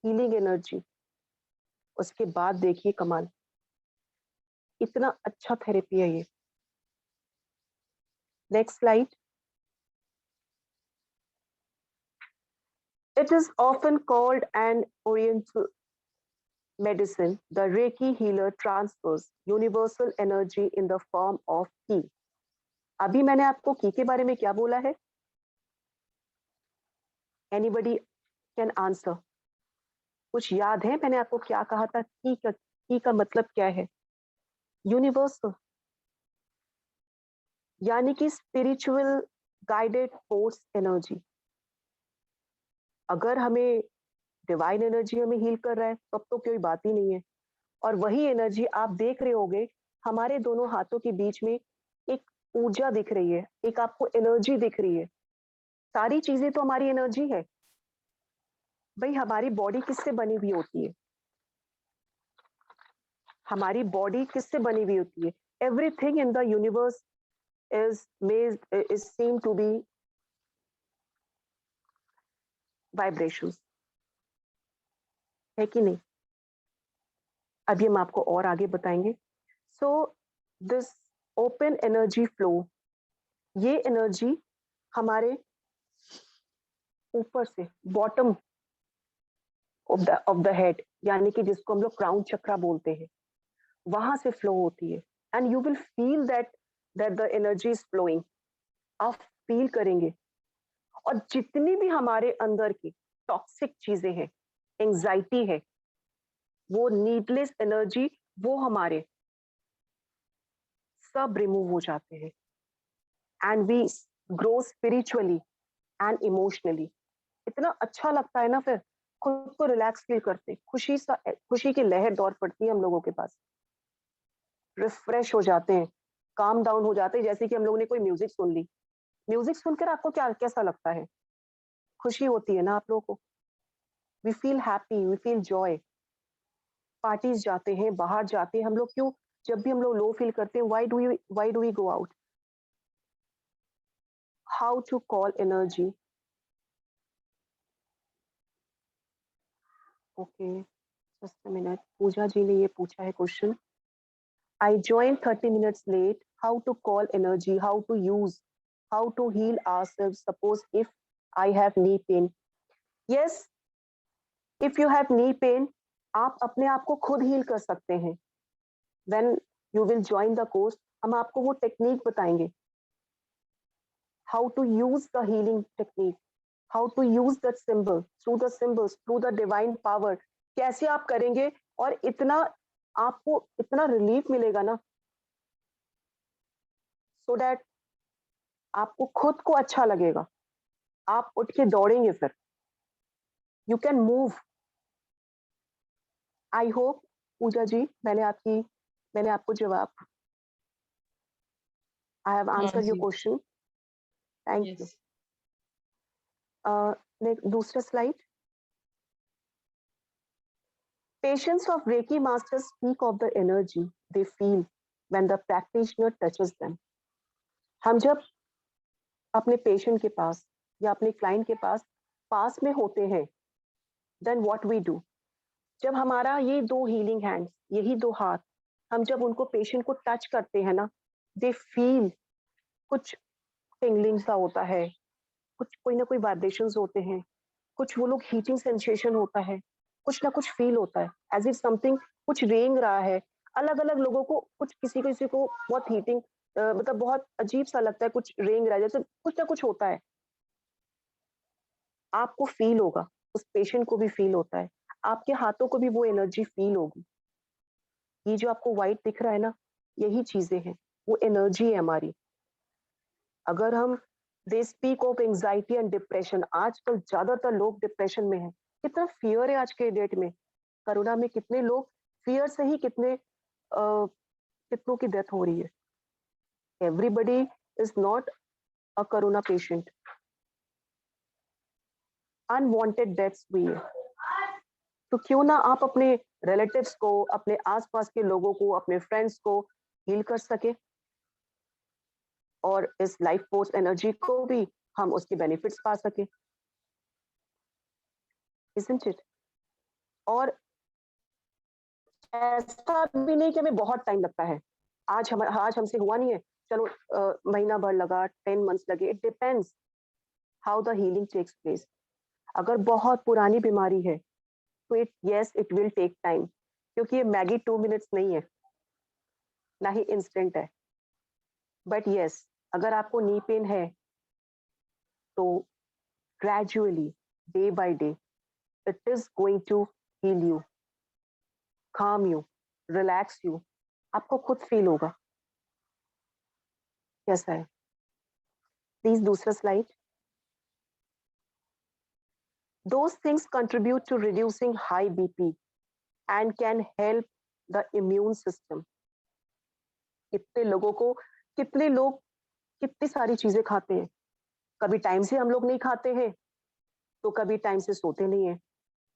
हीलिंग एनर्जी। उसके बाद देखिए कमाल, इतना अच्छा थेरेपी है ये। Next slide. It is often called an oriental medicine. The Reiki healer transfers universal energy in the form of ki. अभी मैंने आपको की के बारे में क्या बोला है? Anybody can answer? कुछ याद है मैंने आपको क्या कहा था? की का मतलब क्या है? यूनिवर्सल, यानी कि स्पिरिचुअल गाइडेड फोर्स एनर्जी। अगर हमें डिवाइन एनर्जी हमें हील कर रहा है तब तो कोई बात ही नहीं है। और वही एनर्जी आप देख रहे होगे हमारे दोनों हाथों के बीच में एक ऊर्जा दिख रही है, एक आपको एनर्जी दिख रही है। सारी चीजें तो हमारी एनर्जी है भाई। हमारी बॉडी किससे बनी हुई होती है? हमारी बॉडी किससे बनी हुई होती है? Everything in the universe is seem to be vibrations, है कि नहीं? अभी हम आपको और आगे बताएंगे। So this open energy flow, ये एनर्जी हमारे ऊपर से बॉटम ऑफ द हेड, यानी कि जिसको हम लोग क्राउन चक्रा बोलते हैं, वहां से फ्लो होती है। And you will feel that the energy is flowing. आप फील करेंगे। और जितनी भी हमारे अंदर की टॉक्सिक चीजें हैं, एंजाइटी है, वो नीडलेस एनर्जी, वो हमारे सब रिमूव हो जाते हैं। And we grow spiritually and emotionally. इतना अच्छा लगता है ना, फिर खुद को रिलैक्स फील करते, खुशी की लहर दौड़ पड़ती है हम लोगों के पास। रिफ्रेश हो जाते हैं, काम डाउन हो जाते हैं। जैसे कि हम लोगों ने कोई म्यूजिक सुन ली, म्यूजिक सुनकर आपको क्या कैसा लगता है? खुशी होती है ना आप लोगों को? We feel happy, we feel joy. Parties जाते हैं, बाहर जाते हैं हम लोग, क्यों? जब भी हम लोग लो फील करते हैं, why do we go out? How to call energy? Okay, just a minute. Pooja ji ने ये पूछा है question, I joined 30 minutes late. How to call energy? How to use? How to heal ourselves? Suppose if I have knee pain. Yes, if you have knee pain, आप अपने आप को खुद heal कर सकते हैं। When you will join the course, हम आपको वो टेक्निक बताएंगे। How to use the healing technique. How to use that symbol, through the symbols, through the divine power. कैसे आप करेंगे और इतना आपको इतना रिलीफ मिलेगा ना, so that आपको खुद को अच्छा लगेगा। आप उठ के दौड़ेंगे, फिर you can move. I hope Pooja ji मैंने आपको जवाब, I have answered your question. Thank you. दूसरा slide. Patients of Reiki masters speak of the energy they feel when the practitioner touches them. हम जब अपने पेशेंट के पास या अपने क्लाइंट के पास में होते हैं, देन व्हाट वी डू, जब हमारा ये दो हीलिंग हैंड्स, यही दो हाथ, हम जब उनको पेशेंट को टच करते हैं ना, दे फील कुछ टिंगलिंग सा होता है, कुछ कोई ना कोई वाइब्रेशंस होते हैं, कुछ वो लोग हीटिंग सेंसेशन होता है, कुछ ना कुछ फील होता है, एज इफ समथिंग कुछ रेंग रहा है। अलग अलग लोगों को, कुछ किसी को बहुत हीटिंग मतलब बहुत अजीब सा लगता है, कुछ रेंग रहा है, जैसे कुछ ना कुछ होता है, आपको फील होगा, उस पेशेंट को भी फील होता है, आपके हाथों को भी वो एनर्जी फील होगी। ये जो आपको व्हाइट दिख रहा है ना, यही चीजें हैं, वो एनर्जी है हमारी। अगर हम they speak of anxiety and depression, आजकल ज्यादातर लोग डिप्रेशन में हैं। कितना फियर है आज के डेट में, कोरोना में कितने लोग फियर से ही कितनों की डेथ हो रही है। Everybody is not a corona patient, unwanted deaths हुई है। तो क्यों ना आप अपने रिलेटिव्स को, अपने आसपास के लोगों को, अपने फ्रेंड्स को हील कर सके, और इस लाइफ फोर्स एनर्जी को भी हम उसके बेनिफिट्स पा सके, isn't it? और ऐसा भी नहीं कि हमें बहुत टाइम लगता है, आज हमसे हुआ नहीं है, चलो महीना भर लगा, 10 months लगे, it depends how the healing takes place. अगर बहुत पुरानी बीमारी है तो इट विल टेक टाइम, क्योंकि ये मैगी 2 minutes नहीं है, ना ही इंस्टेंट है। बट यस, अगर आपको नी पेन है तो gradually, day by day, it is going to heal you, calm you, relax you, आपको खुद फील होगा। कैसा है? प्लीज दूसरा slide. Those things contribute to reducing high BP and can help the immune system. कितने लोग कितनी सारी चीजें खाते हैं, कभी टाइम से हम लोग नहीं खाते हैं, तो कभी टाइम से सोते नहीं है।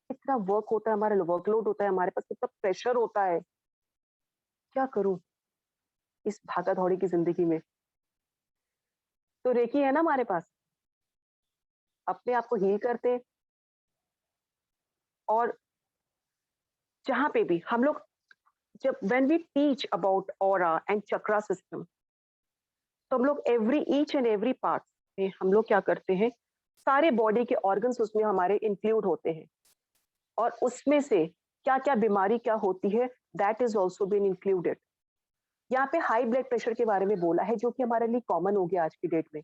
कितना वर्क होता है, हमारा वर्कलोड होता है, हमारे पास कितना प्रेशर होता है। क्या करूं इस भागा दौड़ी की जिंदगी में? तो रेकी है ना हमारे पास, अपने आप को हील करते हैं। और जहां पे भी हम लोग, जब when we teach about aura and chakra system, तो हम लोग ईच एंड एवरी पार्ट में हम लोग क्या करते हैं, सारे बॉडी के ऑर्गन्स उसमें हमारे इंक्लूड होते हैं, और उसमें से क्या क्या बीमारी क्या होती है, that is also been included. यहाँ पे हाई ब्लड प्रेशर के बारे में बोला है, जो कि हमारे लिए कॉमन हो गया आज की डेट में।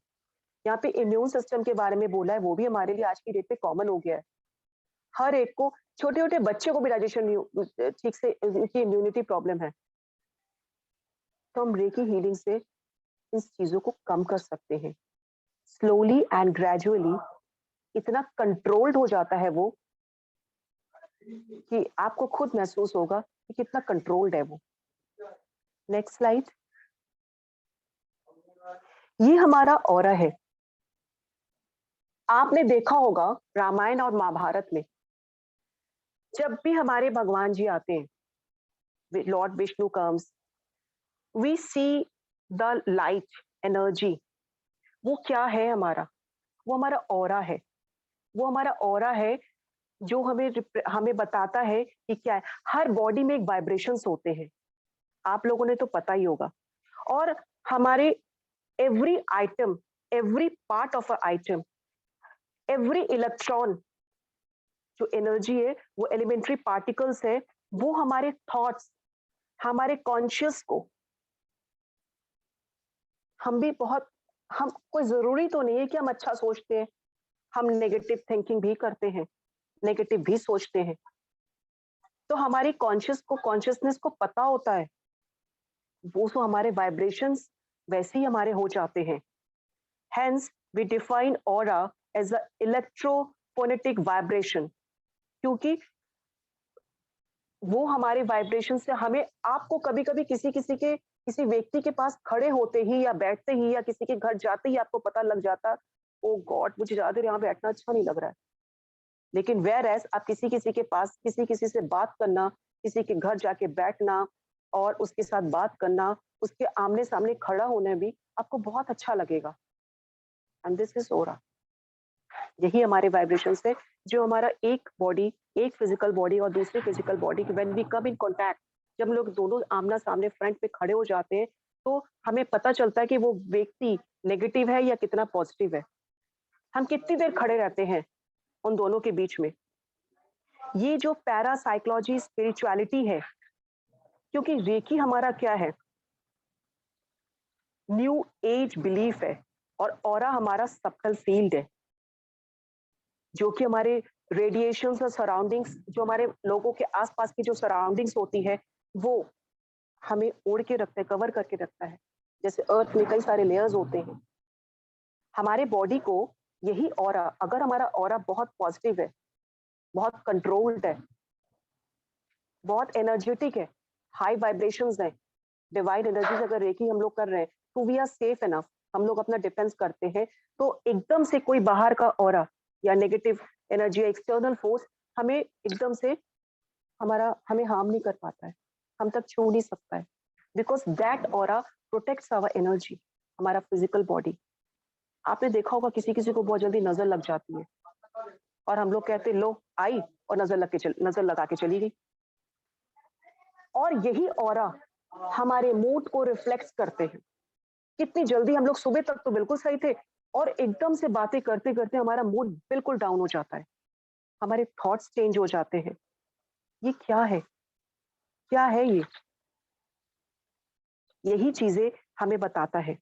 यहाँ पे इम्यून सिस्टम के बारे में बोला है, वो भी हमारे लिए आज की डेट में कॉमन हो गया है। हर एक को, छोटे छोटे बच्चे को भी डाइजेशन ठीक से, उनकी इम्यूनिटी प्रॉब्लम है, तो हम रेकी हीलिंग से इस चीजों को कम कर सकते हैं। स्लोली एंड ग्रेजुअली इतना कंट्रोल्ड हो जाता है वो, कि आपको खुद महसूस होगा कि कितना कंट्रोल्ड है वो। Next slide. ये हमारा ऑरा है। आपने देखा होगा रामायण और महाभारत में, जब भी हमारे भगवान जी आते हैं, lord Vishnu comes, we see the light energy. वो क्या है हमारा? वो हमारा ऑरा है। वो हमारा ऑरा है जो हमें बताता है कि क्या है। हर बॉडी में एक वाइब्रेशंस होते हैं, आप लोगों ने तो पता ही होगा। और हमारे every item, every part of a item, every electron जो एनर्जी है, वो एलिमेंट्री पार्टिकल्स है, वो हमारे थॉट्स, हमारे कॉन्शियस को, हम कोई जरूरी तो नहीं है कि हम अच्छा सोचते हैं, हम नेगेटिव थिंकिंग भी करते हैं, नेगेटिव भी सोचते हैं। तो हमारी कॉन्शियसनेस को पता होता है, वो तो हमारे वाइब्रेशंस वैसे ही हमारे हो जाते हैं। Hence, we define aura as a electrophonetic vibration, क्योंकि वो हमारे वाइब्रेशन से हमें, आपको कभी कभी किसी व्यक्ति के पास खड़े होते ही या बैठते ही या किसी के घर जाते ही आपको पता लग जाता, ओ गॉड मुझे ज्यादा देर यहाँ बैठना अच्छा नहीं लग रहा है। लेकिन वेयर एज आप किसी के पास किसी से बात करना, किसी के घर जाके बैठना और उसके साथ बात करना, उसके आमने सामने खड़ा होने भी आपको बहुत अच्छा लगेगा। एंड दिस इज ओरा। यही हमारे वाइब्रेशंस है, जो हमारा एक बॉडी, एक फिजिकल बॉडी और दूसरी physical body, when we come in contact, जब लोग दोनों आमना सामने फ्रंट पे खड़े हो जाते हैं, तो हमें पता चलता है कि वो व्यक्ति नेगेटिव है या कितना पॉजिटिव है। हम कितनी देर खड़े रहते हैं उन दोनों के बीच में। ये जो पैरासाइकोलॉजी स्पिरिचुअलिटी है, क्योंकि रेकी हमारा क्या है, न्यू एज बिलीफ है, और ऑरा हमारा सबटल फील्ड है, जो कि हमारे रेडिएशंस और सराउंडिंग्स, जो हमारे लोगों के आसपास की जो सराउंडिंग्स होती है, वो हमें ओढ़ के रखता है, कवर करके रखता है। जैसे अर्थ में कई सारे लेयर्स होते हैं, हमारे बॉडी को यही ऑरा, अगर हमारा ऑरा बहुत पॉजिटिव है, बहुत कंट्रोल्ड है, बहुत एनर्जेटिक है, हाई वाइब्रेशंस है, डिवाइन एनर्जी अगर रेकी हम लोग कर रहे हैं, तो वी आर सेफ इनफ, हम लोग अपना डिफेंस करते हैं। तो एकदम से कोई बाहर का ऑरा या नेगेटिव एनर्जी या एक्सटर्नल फोर्स हमें एकदम से हमें हार्म नहीं कर पाता है, हम तक छू नहीं सकता है, because that aura protects our energy, हमारा फिजिकल बॉडी। आपने देखा होगा किसी किसी को बहुत जल्दी नजर लग जाती है, और हम लोग कहते लो आई और नजर लगा के चली गई। और यही ऑरा हमारे मूड को रिफ्लेक्ट करते हैं। कितनी जल्दी हम लोग सुबह तक तो बिल्कुल सही थे, और एकदम से बातें करते करते हमारा मूड बिल्कुल डाउन हो जाता है, हमारे थॉट्स चेंज हो जाते हैं। ये क्या है, क्या है ये? यही चीजें हमें बताता है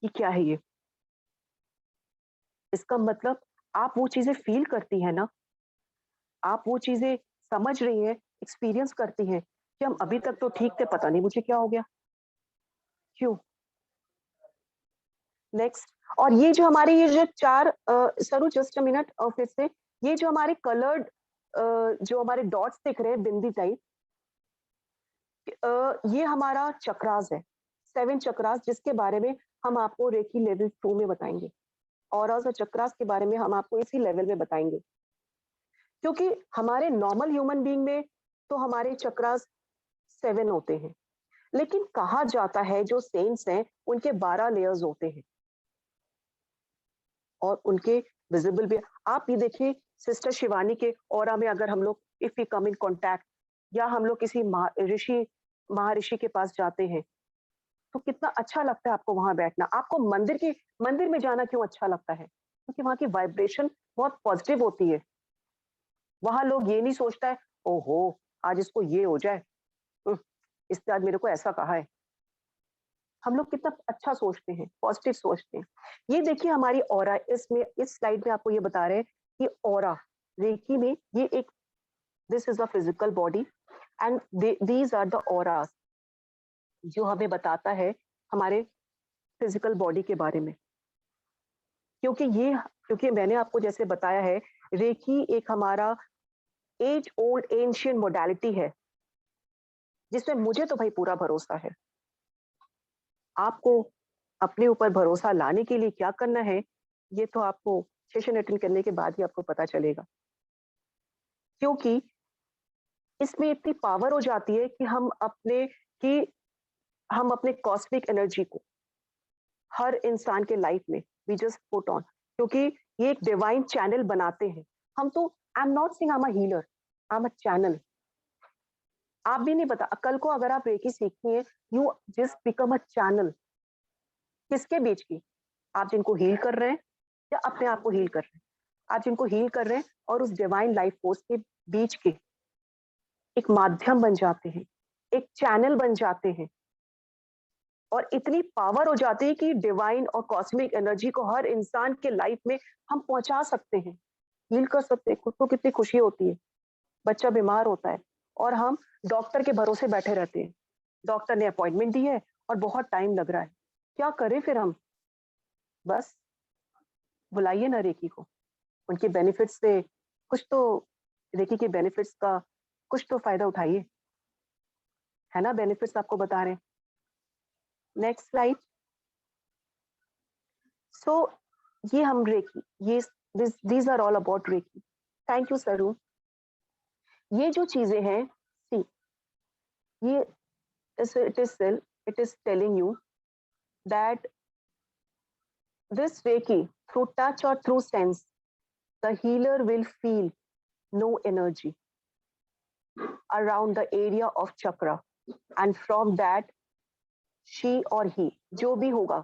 कि क्या है ये। इसका मतलब आप वो चीजें फील करती है ना, आप वो चीजें समझ रही हैं, एक्सपीरियंस करती हैं कि हम अभी तक तो ठीक थे, पता नहीं मुझे क्या हो गया, क्यों? नेक्स्ट, और ये जो हमारे ये जो चार सरू जस्ट अ मिनट, और फिर से ये जो हमारे कलर्ड जो हमारे डॉट्स दिख रहे हैं बिंदी टाइप, ये हमारा चक्रास है, 7 चक्रास, जिसके बारे में हम आपको रेकी लेवल 2 में बताएंगे, और चक्रास के बारे में हम आपको इसी लेवल में बताएंगे। क्योंकि हमारे नॉर्मल ह्यूमन बीइंग में तो हमारे चक्रास 7 होते हैं, लेकिन कहा जाता है जो सेंट्स हैं उनके 12 लेयर्स होते हैं, और उनके विजिबल भी। आप ये देखिए सिस्टर शिवानी के ऑरा में अगर हम लोग if we come in contact, या हम लोग किसी महर्षि के पास जाते हैं, तो कितना अच्छा लगता है आपको वहां बैठना। आपको मंदिर में जाना क्यों अच्छा लगता है? क्योंकि वहां की वाइब्रेशन बहुत पॉजिटिव होती है। वहां लोग ये नहीं सोचता है ओहो आज इसको ये हो जाए, इसने आज मेरे को ऐसा कहा है। हम लोग कितना अच्छा सोचते हैं, पॉजिटिव सोचते हैं। ये देखिए हमारी ऑरा, इसमें इस स्लाइड में आपको ये बता रहे हैं कि ऑरा रेकी में ये एक, this is a physical body and these are the auras, जो हमें बताता है हमारे फिजिकल बॉडी के बारे में। क्योंकि मैंने आपको जैसे बताया है, रेकी एक हमारा एज ओल्ड एंशियंट मोडालिटी है, जिसमें मुझे तो भाई पूरा भरोसा है। आपको अपने ऊपर भरोसा लाने के लिए क्या करना है, ये तो आपको सेशन अटेंड करने के बाद ही आपको पता चलेगा। क्योंकि इसमें इतनी पावर हो जाती है कि हम अपने कॉस्मिक एनर्जी को हर इंसान के लाइफ में वी जस्ट पुट ऑन, क्योंकि ये एक डिवाइन चैनल बनाते हैं हम। तो I am not saying I am a healer, I am a channel. आप भी नहीं पता कल को अगर आप रेकी सीखती हैं, you just become a channel. किसके बीच की? आप जिनको हील कर रहे हैं या अपने आप को हील कर रहे हैं? आप जिनको हील कर रहे हैं और उस डिवाइन लाइफ फोर्स के बीच के एक माध्यम बन जाते हैं, एक चैनल बन जाते हैं, और इतनी पावर हो जाती है कि डिवाइन और कॉस्मिक एनर्जी को हर इंसान के लाइफ में हम पहुंचा सकते हैं, हील कर सकते हैं। खुद को कितनी खुशी होती है, बच्चा बीमार होता है और हम डॉक्टर के भरोसे बैठे रहते हैं, डॉक्टर ने अपॉइंटमेंट दी है और बहुत टाइम लग रहा है, क्या करें फिर हम? बस बुलाइए ना रेकी को, उनके बेनिफिट्स से कुछ तो, रेकी के बेनिफिट्स का कुछ तो फायदा उठाइए, है ना? बेनिफिट्स आपको बता रहे हैं। Next slide. सो ये हम रेकी, ये these are all about reiki. Thank you Saru. ये जो चीजें हैं, सी ये it is telling you that this Reiki, through touch or through sense, the healer will feel no energy around the area of chakra, and from that she or he, जो भी होगा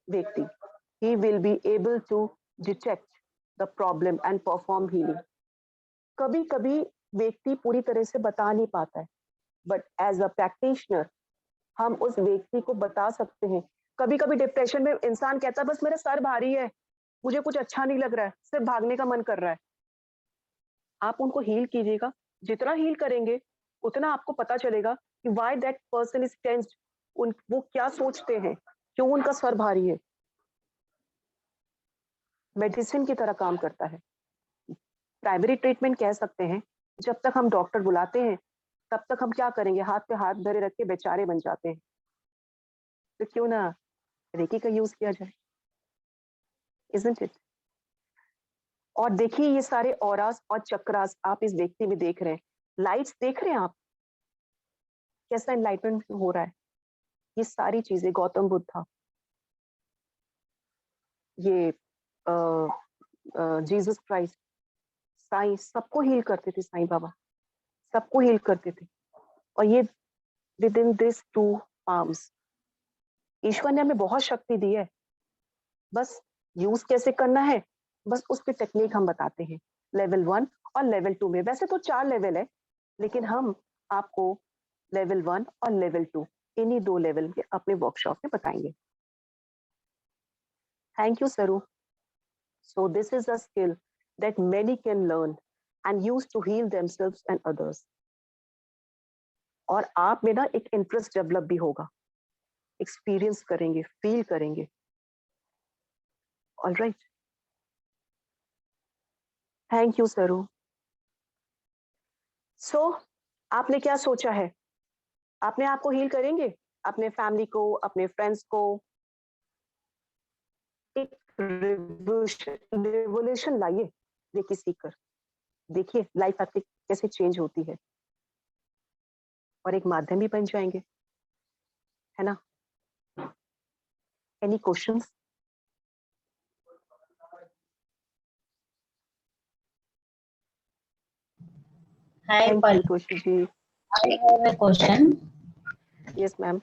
व्यक्ति, he will be able to detect the problem and perform healing. कभी कभी व्यक्ति पूरी तरह से बता नहीं पाता है, but as a practitioner हम उस व्यक्ति को बता सकते हैं। कभी कभी डिप्रेशन में इंसान कहता है बस मेरा सर भारी है, मुझे कुछ अच्छा नहीं लग रहा है, सिर्फ भागने का मन कर रहा है। आप उनको हील कीजिएगा, जितना हील करेंगे उतना आपको पता चलेगा कि why that person is tensed, वो क्या सोचते हैं, क्यों उनका सर भारी है। मेडिसिन की तरह काम करता है। प्राइमरी ट्रीटमेंट कह सकते हैं। जब तक हम डॉक्टर बुलाते हैं तब तक हम क्या करेंगे, हाथ पे हाथ धरे रख के बेचारे बन जाते हैं। तो क्यों ना रेकी का यूज किया जाए, इजंट इट। और देखिए ये सारे ऑरास और चक्रास आप इस व्यक्ति में देख रहे हैं, लाइट्स देख रहे हैं आप, कैसा एनलाइटमेंट हो रहा है। ये सारी चीजें गौतम बुद्ध, ये जीसस क्राइस्ट, साईं, सबको हील करते थे। साईं बाबा सबको हील करते थे। और ये विद इन दिस 2 palms, ईश्वर ने हमें बहुत शक्ति दी है, बस यूज कैसे करना है, बस उसकी टेक्निक हम बताते हैं लेवल 1 और लेवल 2 में। वैसे तो 4 लेवल है, लेकिन हम आपको लेवल 1 और लेवल 2 इन्हीं 2 लेवल के अपने वर्कशॉप में बताएंगे। थैंक यू सरू। So this is a skill that many can learn and use to heal themselves and others. और आप में ना एक इंटरेस्ट डेवलप भी होगा, एक्सपीरियंस करेंगे, फील करेंगे। ऑल राइट, थैंक यू सरू। सो आपने क्या सोचा है, अपने आप को हील करेंगे, अपने फैमिली को, अपने फ्रेंड्स को। एक रिवोल्यूशन लाइए रेकी सीखकर, देखिए लाइफ आपकी कैसे चेंज होती है, और एक माध्यम भी बन जाएंगे, है ना। Any questions? Hi thank you पल, Toshi ji. I have a question. Yes ma'am.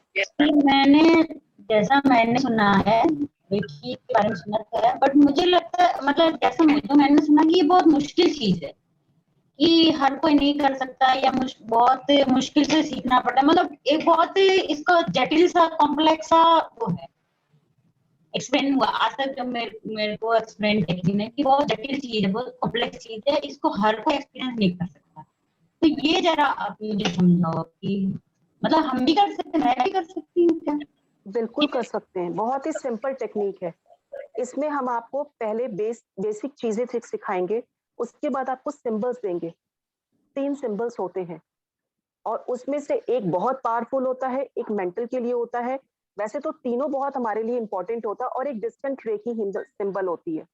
मैंने सुना है, विकी के बारे में सुना तो है, बट मुझे लगता है, मतलब जैसा मैंने सुना कि ये बहुत मुश्किल चीज है, कि हर कोई नहीं कर सकता, या बहुत मुश्किल से सीखना पड़ता है। मतलब एक बहुत इसका जटिल सा, कॉम्प्लेक्स सा वो है, एक्सप्लेन हुआ आज तक जब मेरे को एक्सप्लेन किया कि बहुत जटिल चीज है, बहुत कॉम्प्लेक्स चीज है, इसको हर कोई एक्सपीरियंस नहीं कर सकता। तो ये जरा आप मुझे समझाओ कि मतलब हम भी कर सकते हैं, मैं भी कर सकती हूँ क्या? बिल्कुल कर सकते हैं, बहुत ही सिंपल टेक्निक है। इसमें हम आपको पहले बेसिक चीजें सिखाएंगे, उसके बाद आपको सिंबल्स देंगे। 3 सिंबल्स होते हैं, और उसमें से एक बहुत पावरफुल होता है, एक मेंटल के लिए होता है। वैसे तो तीनों बहुत हमारे लिए इंपॉर्टेंट होता है, और एक डिस्टेंट रेकी सिंबल होती है।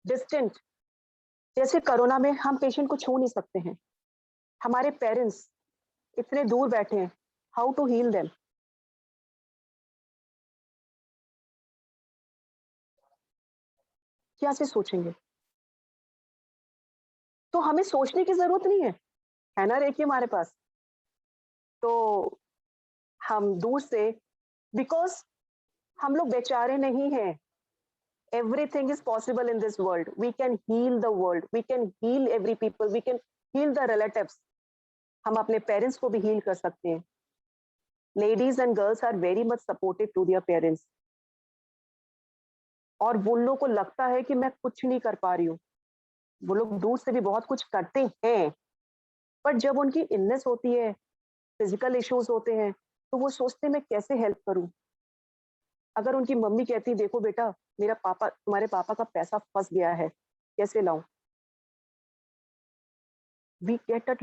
डिस्टेंट, जैसे कोरोना में हम पेशेंट को छू नहीं सकते हैं, हमारे पेरेंट्स इतने दूर बैठे हैं, हाउ टू हील देम? क्या से सोचेंगे? तो हमें सोचने की जरूरत नहीं है ना रेकी हमारे पास। तो हम दूर से, बिकॉज हम लोग बेचारे नहीं हैं। Everything is possible in this world. We can heal the world. We can heal every people. We can heal the relatives. हम अपने पेरेंट्स को भी हील कर सकते हैं। Ladies and girls are very much supportive to their parents. और वो लोगों को लगता है कि मैं कुछ नहीं कर पा रही हूँ। वो लोग दूर से भी बहुत कुछ करते हैं, पर जब उनकी इलनेस होती है, फिजिकल इश्यूज होते हैं, तो वो सोचते हैं मैं कैसे हेल्प करूं। अगर उनकी मम्मी कहती देखो बेटा, मेरा पापा, तुम्हारे पापा का पैसा फंस गया है, कैसे लाऊं? we get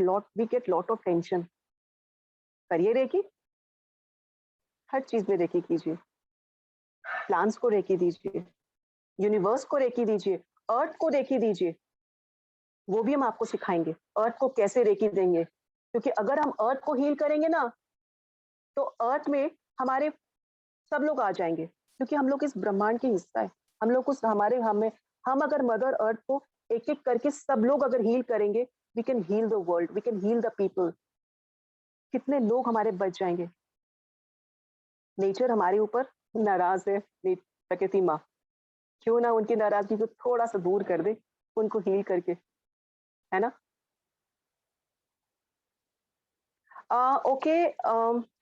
lot of tension। करिए रेकी, हर चीज में रेकी कीजिए, प्लांट्स को रेकी दीजिए, यूनिवर्स को रेकी दीजिए, अर्थ को रेकी दीजिए। वो भी हम आपको सिखाएंगे अर्थ को कैसे रेकी देंगे, क्योंकि अगर हम अर्थ को हील करेंगे ना, तो अर्थ में हमारे सब लोग आ जाएंगे, क्योंकि हम लोग इस ब्रह्मांड के हिस्सा है। हम लोग उस हम अगर मदर अर्थ को एक एक करके सब लोग अगर हील करेंगे, we can heal the world, we can heal the people. कितने लोग हमारे बच जाएंगे। नेचर हमारे ऊपर नाराज है, प्रकृति माँ, क्यों ना उनकी नाराजगी को थोड़ा सा दूर कर दे, उनको हील करके, है ना। ओके,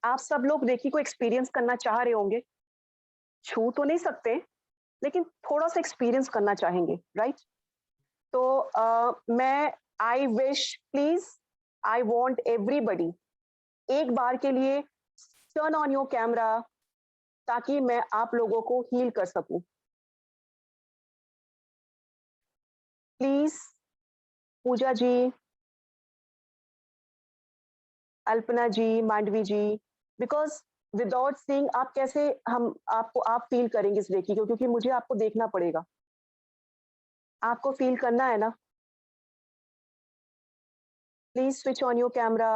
आप सब लोग रेकी को एक्सपीरियंस करना चाह रहे होंगे, छू तो नहीं सकते लेकिन थोड़ा सा एक्सपीरियंस करना चाहेंगे, राइट? तो मैं I wish, please, I want everybody एक बार के लिए टर्न ऑन योर कैमरा ताकि मैं आप लोगों को हील कर सकूं। Please, Pooja ji, Alpana ji, Mandavi ji, because without seeing आप कैसे हम आपको आप फील करेंगे इस रेकी को, क्योंकि मुझे आपको देखना पड़ेगा, आपको फील करना है ना। Please switch on your camera.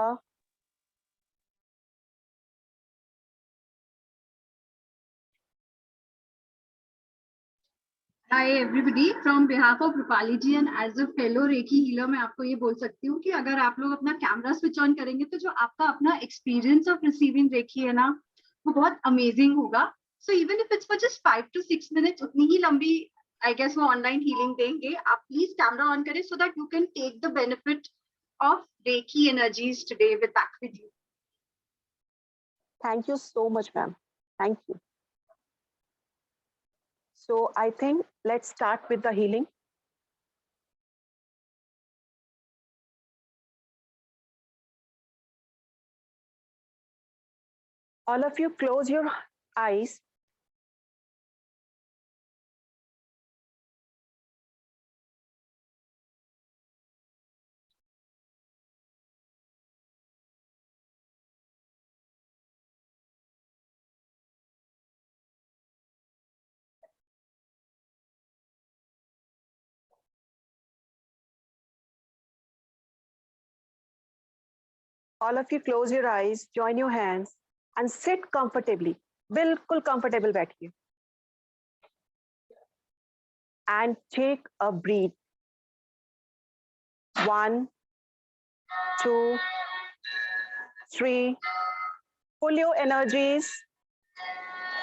Hi everybody, from behalf of Rupali ji and as a fellow reiki healer मैं आपको ये बोल सकती हूँ कि अगर आप लोग अपना कैमरा स्विच ऑन करेंगे तो जो आपका अपना एक्सपीरियंस ऑफ रिसीविंग रेकी है ना, वो बहुत अमेजिंग होगा। So even if it's for just 5 to 6 minutes, उतनी ही लंबी आई गेस वो ऑनलाइन हीलिंग देंगे। आप प्लीज कैमरा ऑन करें so that you can take the benefit of reiki energies today with back with you. Thank you so much, ma'am. Thank you. So I think let's start with the healing. All of you close your eyes. All of you close your eyes, join your hands and sit comfortably. बिल्कुल comfortable बैठिए. And take a breath. 1, 2, 3. Pull your energies.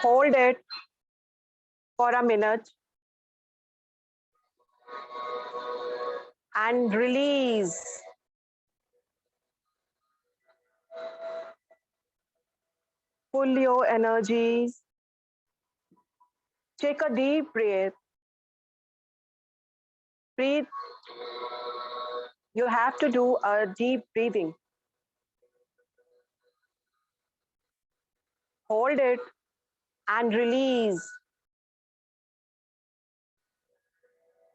Hold it for a minute. And release. Pull your energies. Take a deep breath. Breathe. You have to do a deep breathing. Hold it and release.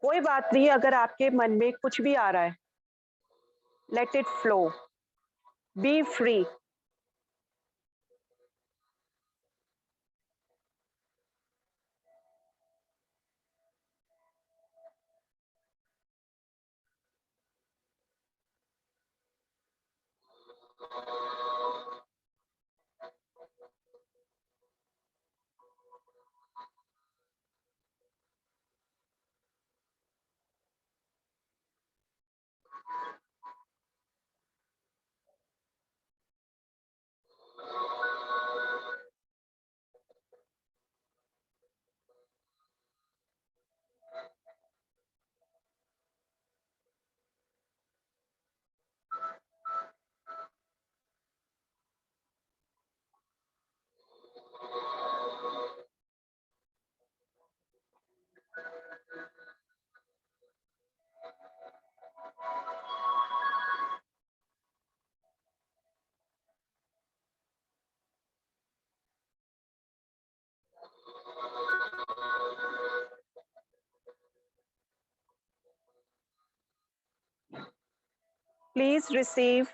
कोई बात नहीं अगर आपके मन में कुछ भी आ रहा है. Let it flow. Be free. Please receive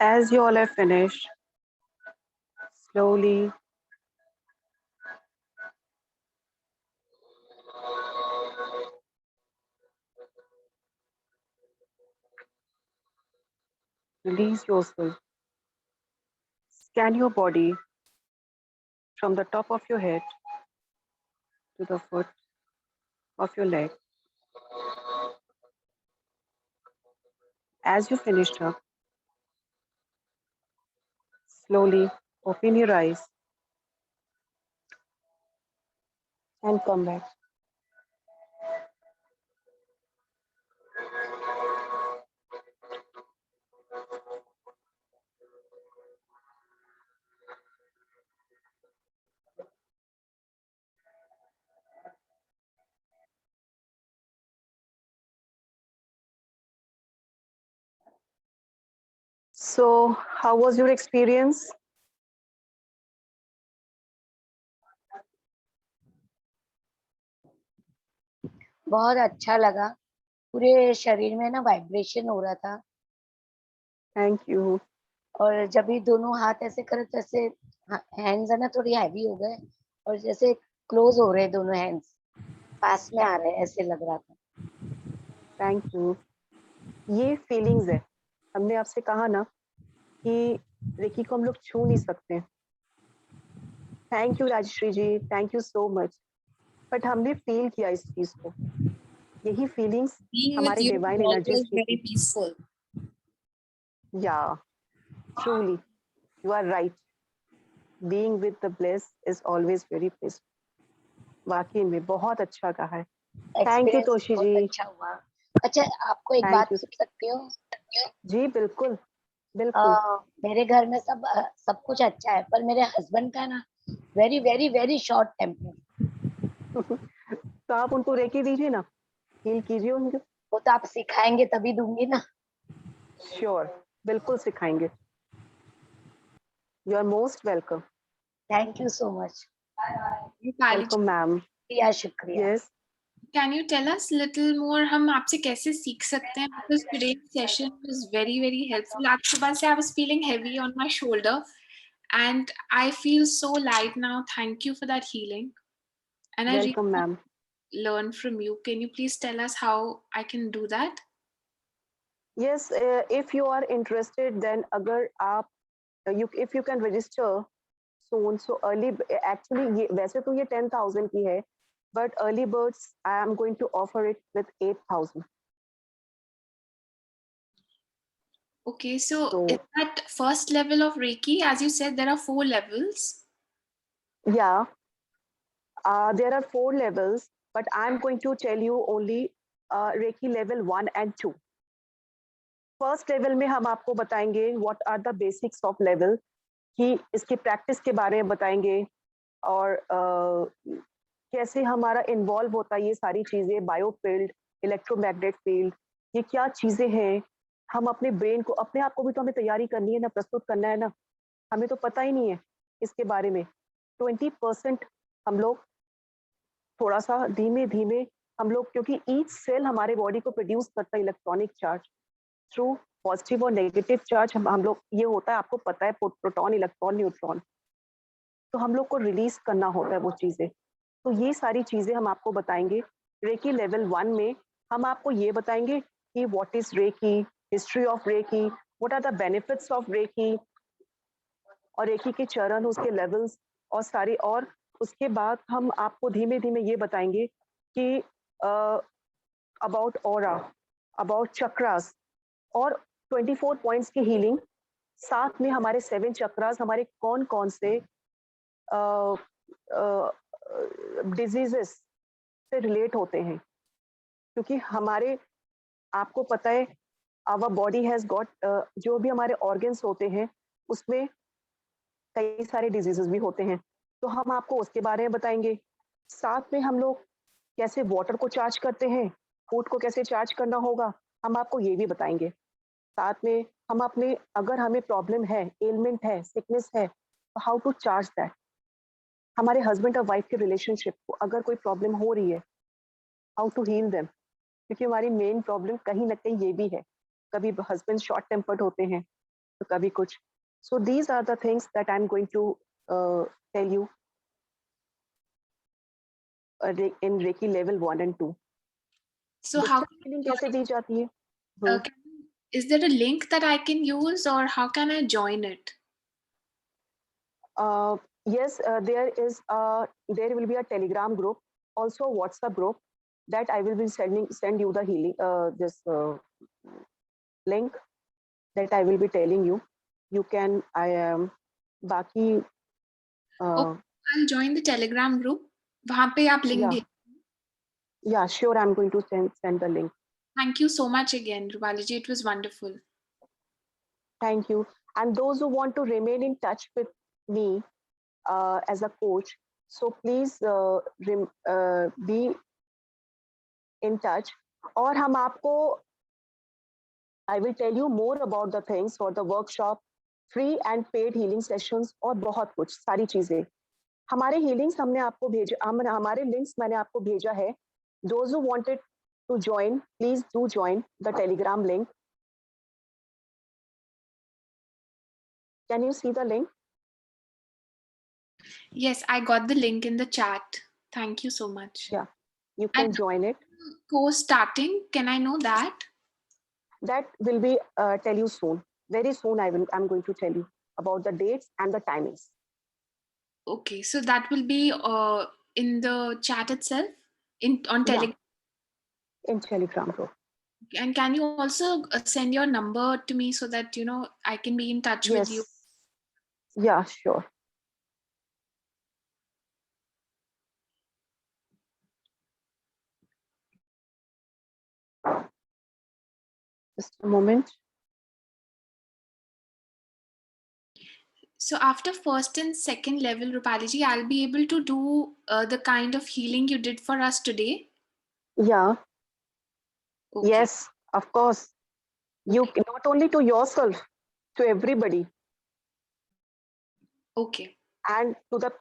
As you all have finished, slowly release yourself. Scan your body from the top of your head to the foot of your leg. As you finished up, slowly open your eyes and come back. So, how was your experience? बहुत अच्छा लगा, पूरे शरीर में ना vibration हो रहा था, Thank you. और जब भी दोनों हाथ ऐसे करे तो ऐसे हैंड्स है ना थोड़ी हैवी हो गए, और जैसे क्लोज हो रहे दोनों हैंड्स, पास में आ रहे ऐसे लग रहा था। Thank you. ये फीलिंग्स है, हमने आपसे कहा ना कि रेकी को हम लोग छू नहीं सकते। Thank you Rajshree ji, thank you so much. But हमने फील किया इस चीज को, यही फीलिंग्स हमारे डिवाइन एनर्जीज की very peaceful. Yeah truly you are right, being with the bless is always very peaceful. वाकई में बहुत अच्छा कहा है। थैंक यू एक्सपीरियंस तोशी बहुत जी। अच्छा हुआ। अच्छा, आपको एक Thank बात you. पूछ सकती हूँ? जी बिल्कुल बिल्कुल। मेरे घर में सब कुछ अच्छा है, पर मेरे हस्बैंड का ना very very very short temper. तो आप उनको रेकी दीजिए ना, हील कीजिए उनको। वो तो आप सिखाएंगे तभी दूंगी ना। श्योर, बिल्कुल सिखाएंगे। You are most welcome. Thank you so much. Welcome ma'am. शुक्रिया शुक्रिया। Yes, Can you tell us little more हम आपसे कैसे सीख सकते हैं? Because today's session was very very helpful. आज सुबह से I was feeling heavy on my shoulder and I feel so light now. Thank you for that healing. And I welcome really ma'am. learn from you. Can you please tell us how I can do that? Yes, if you are interested, then अगर आप if you can register soon, so early actually ये वैसे तो ये 10,000 की है, but early birds I am going to offer it with 8,000. Okay, so So is that first level of Reiki? As you said, there are 4 levels. yeah, there are 4 levels, but I'm going to tell you only Reiki level 1 and 2. First level में हम आपको बताएंगे what are the basics of level, कि इसकी practice के बारे में बताएंगे और कैसे हमारा इन्वॉल्व होता है ये सारी चीजें, बायो फील्ड, इलेक्ट्रोमैग्नेट फील्ड, ये क्या चीजें हैं। हम अपने ब्रेन को, अपने आप को भी तो हमें तैयारी करनी है ना, प्रस्तुत करना है ना, हमें तो पता ही नहीं है इसके बारे में। 20% हम लोग थोड़ा सा धीमे धीमे हम लोग, क्योंकि ईच सेल हमारे बॉडी को प्रोड्यूस करता है इलेक्ट्रॉनिक चार्ज थ्रू पॉजिटिव और नेगेटिव चार्ज। हम लोग, ये होता है आपको पता है, प्रोटॉन, इलेक्ट्रॉन, न्यूट्रॉन, तो हम लोग को रिलीज करना होता है वो चीजें। तो ये सारी चीजें हम आपको बताएंगे। रेकी लेवल 1 में हम आपको ये बताएंगे कि what is reiki, history of reiki, what are the benefits of reiki, और रेकी के चरण, उसके लेवल्स और सारे। और उसके बाद हम आपको धीमे धीमे ये बताएंगे कि अबाउट ऑरा, अबाउट चक्रास और 24 पॉइंट्स की हीलिंग। साथ में हमारे 7 चक्रास हमारे कौन कौन से डिजीजेस से रिलेट होते हैं, क्योंकि हमारे, आपको पता है, आवर बॉडी हैज गॉट, जो भी हमारे ऑर्गन्स होते हैं उसमें कई सारे डिजीजेस भी होते हैं, तो हम आपको उसके बारे में बताएंगे। साथ में हम लोग कैसे वाटर को चार्ज करते हैं, फूड को कैसे चार्ज करना होगा, हम आपको ये भी बताएंगे। साथ में हम अपने, अगर हमें प्रॉब्लम है, एलिमेंट है, सिकनेस है, तो हाउ टू चार्ज दैट। हमारे हस्बैंड और वाइफ के रिलेशनशिप को अगर कोई प्रॉब्लम हो रही है, हाउ टू हील देम, क्योंकि हमारी मेन प्रॉब्लम कहीं ना कहीं ये भी है। कभी हस्बैंड शॉर्ट टेम्पर्ड होते हैं, तो कभी कुछ. So these are the things that I'm going to tell you in Reiki level 1 and 2. So how Distance healing कैसे दी जाती है? is there a link that I can use, or how can I join it? Yes, there will be a Telegram group, also a WhatsApp group that I will be send you the healing this link that I will be telling you. You can बाकी I'll join the Telegram group. वहाँ पे आप link भेज. Yeah, sure. I'm going to send the link. Thank you so much again, Rupali ji. It was wonderful. Thank you. And those who want to remain in touch with me as a coach, so please be in touch. और हम आपको I will tell you more about the things for the workshop, free and paid healing sessions और बहुत कुछ सारी चीजें. हमारे healings हमने आपको भेजा, हमारे links मैंने आपको भेजा है. Those who wanted to join, please do join the Telegram link. Can you see the link? Yes, I got the link in the chat. Thank you so much. Yeah, you can And join it. course starting, can I know that? That will be tell you soon. Very soon I'm going to tell you about the dates and the timings. Okay, so that will be in the chat itself on Telegram. Yeah, in Telegram group. And can you also send your number to me so that I can be in touch with you? Yeah, sure. Just a moment. So after first and second level, Rupali ji, I'll be able to do the kind of healing you did for us today? Yeah. Okay. Yes, of course. You not only to yourself, to everybody. Okay. And to the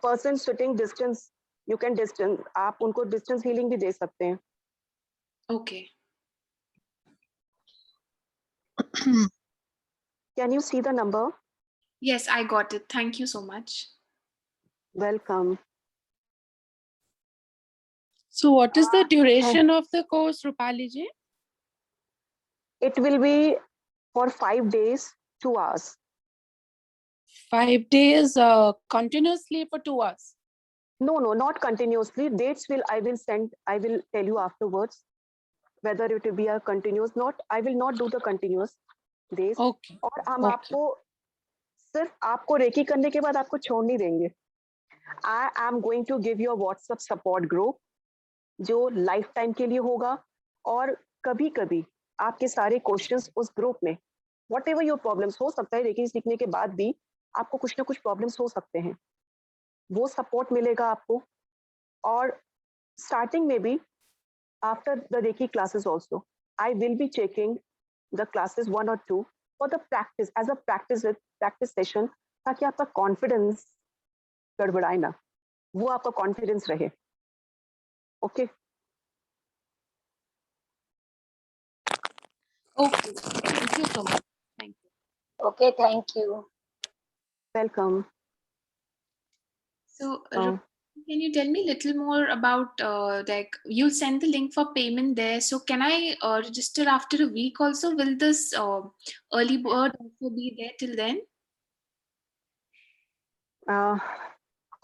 person sitting distance, you can distance. आप उनको distance healing भी दे सकते हैं. Okay. Can you see the number? Yes, I got it. Thank you so much. Welcome. So what is the duration of the course, Rupali ji? It will be for 5 days, 2 hours. 5 days continuously for 2 hours? No, not continuously. Dates I will tell you afterwards whether it will be a continuous. I will not do the continuous days. Okay. और हम आपको सिर्फ आपको recce करने के बाद आपको छोड़ नहीं देंगे. I am going to give you a WhatsApp support group जो लाइफ टाइम के लिए होगा और कभी-कभी आपके सारे क्वेश्चंस उस ग्रुप में whatever your problems हो सकता है रेकी सीखने के बाद भी आपको कुछ ना कुछ प्रॉब्लम्स हो सकते हैं. वो सपोर्ट मिलेगा आपको और स्टार्टिंग में भी after the Reiki classes also, I will be checking the classes 1 or 2 for the practice as a practice session ताकि आपका कॉन्फिडेंस गड़बड़ाए ना, वो आपका कॉन्फिडेंस रहे. Okay. Okay. Thank you so much. Thank you. Okay, thank you. Welcome. So, can you tell me a little more about like you'll send the link for payment there? So can I register after a week also? Will this early bird also be there till then?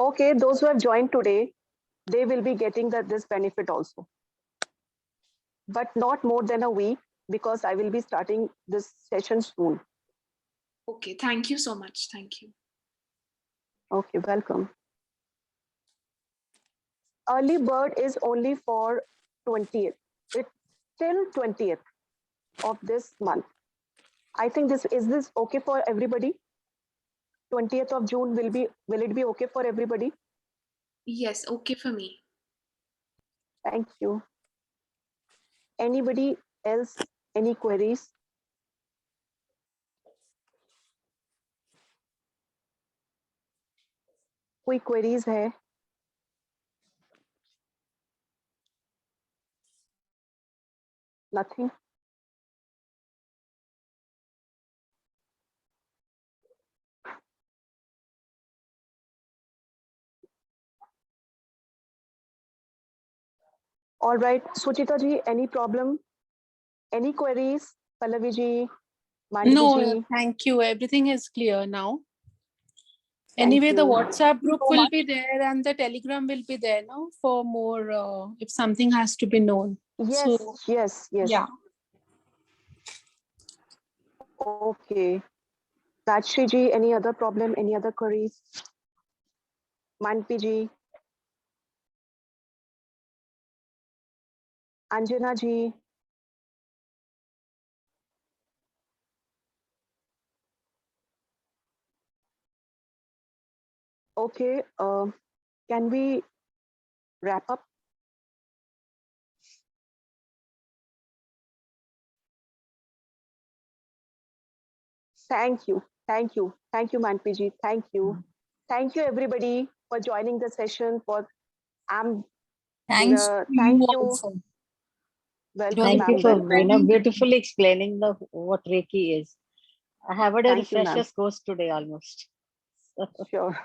Okay, those who have joined today, they will be getting this benefit also. But not more than a week because I will be starting this session soon. Okay, thank you so much. Thank you. Okay, welcome. Early bird is only for 20th. It's till 20th of this month. I think is this okay for everybody? 20th of June will it be okay for everybody? Yes, okay for me. Thank you. Anybody else? Any queries? कोई queries है? Nothing. All right, Suchita ji, any problem? Any queries? Pallavi ji, Mandavi No, ji? thank you. Everything is clear now. Thank Anyway, the you. WhatsApp group so will much. be there and the Telegram will be there now for more if something has to be known. Yes, So, yes. yeah. Okay. Rajshri ji, any other problem? Any other queries? Manpi ji? Anjana ji? Okay, can we wrap up? Thank you. Thank you. Thank you, Manpi ji. Thank you. Thank you, everybody, for joining the session. Thanks to Thank you you. also. Welcome, Thank Thank you ma'am. for Welcome. beautifully explaining the what Reiki is. I have had a Thank you, ma'am. refresher's course today almost. Sure.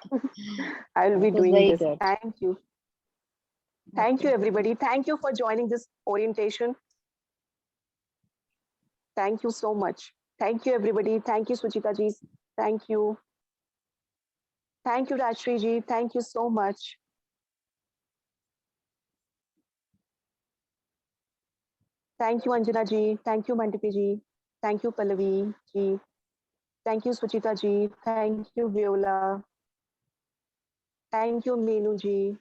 I will be It was doing very this. good. Thank you. Thank you, everybody. Thank you for joining this orientation. Thank you so much. Thank you, everybody. Thank you, Suchita ji. Thank you. Thank you, Rajshri ji. Thank you so much. Thank you, Anjana ji. Thank you, Mandipi ji. Thank you, Pallavi ji. Thank you, Suchita ji. Thank you, Viola. Thank you, Meenu ji.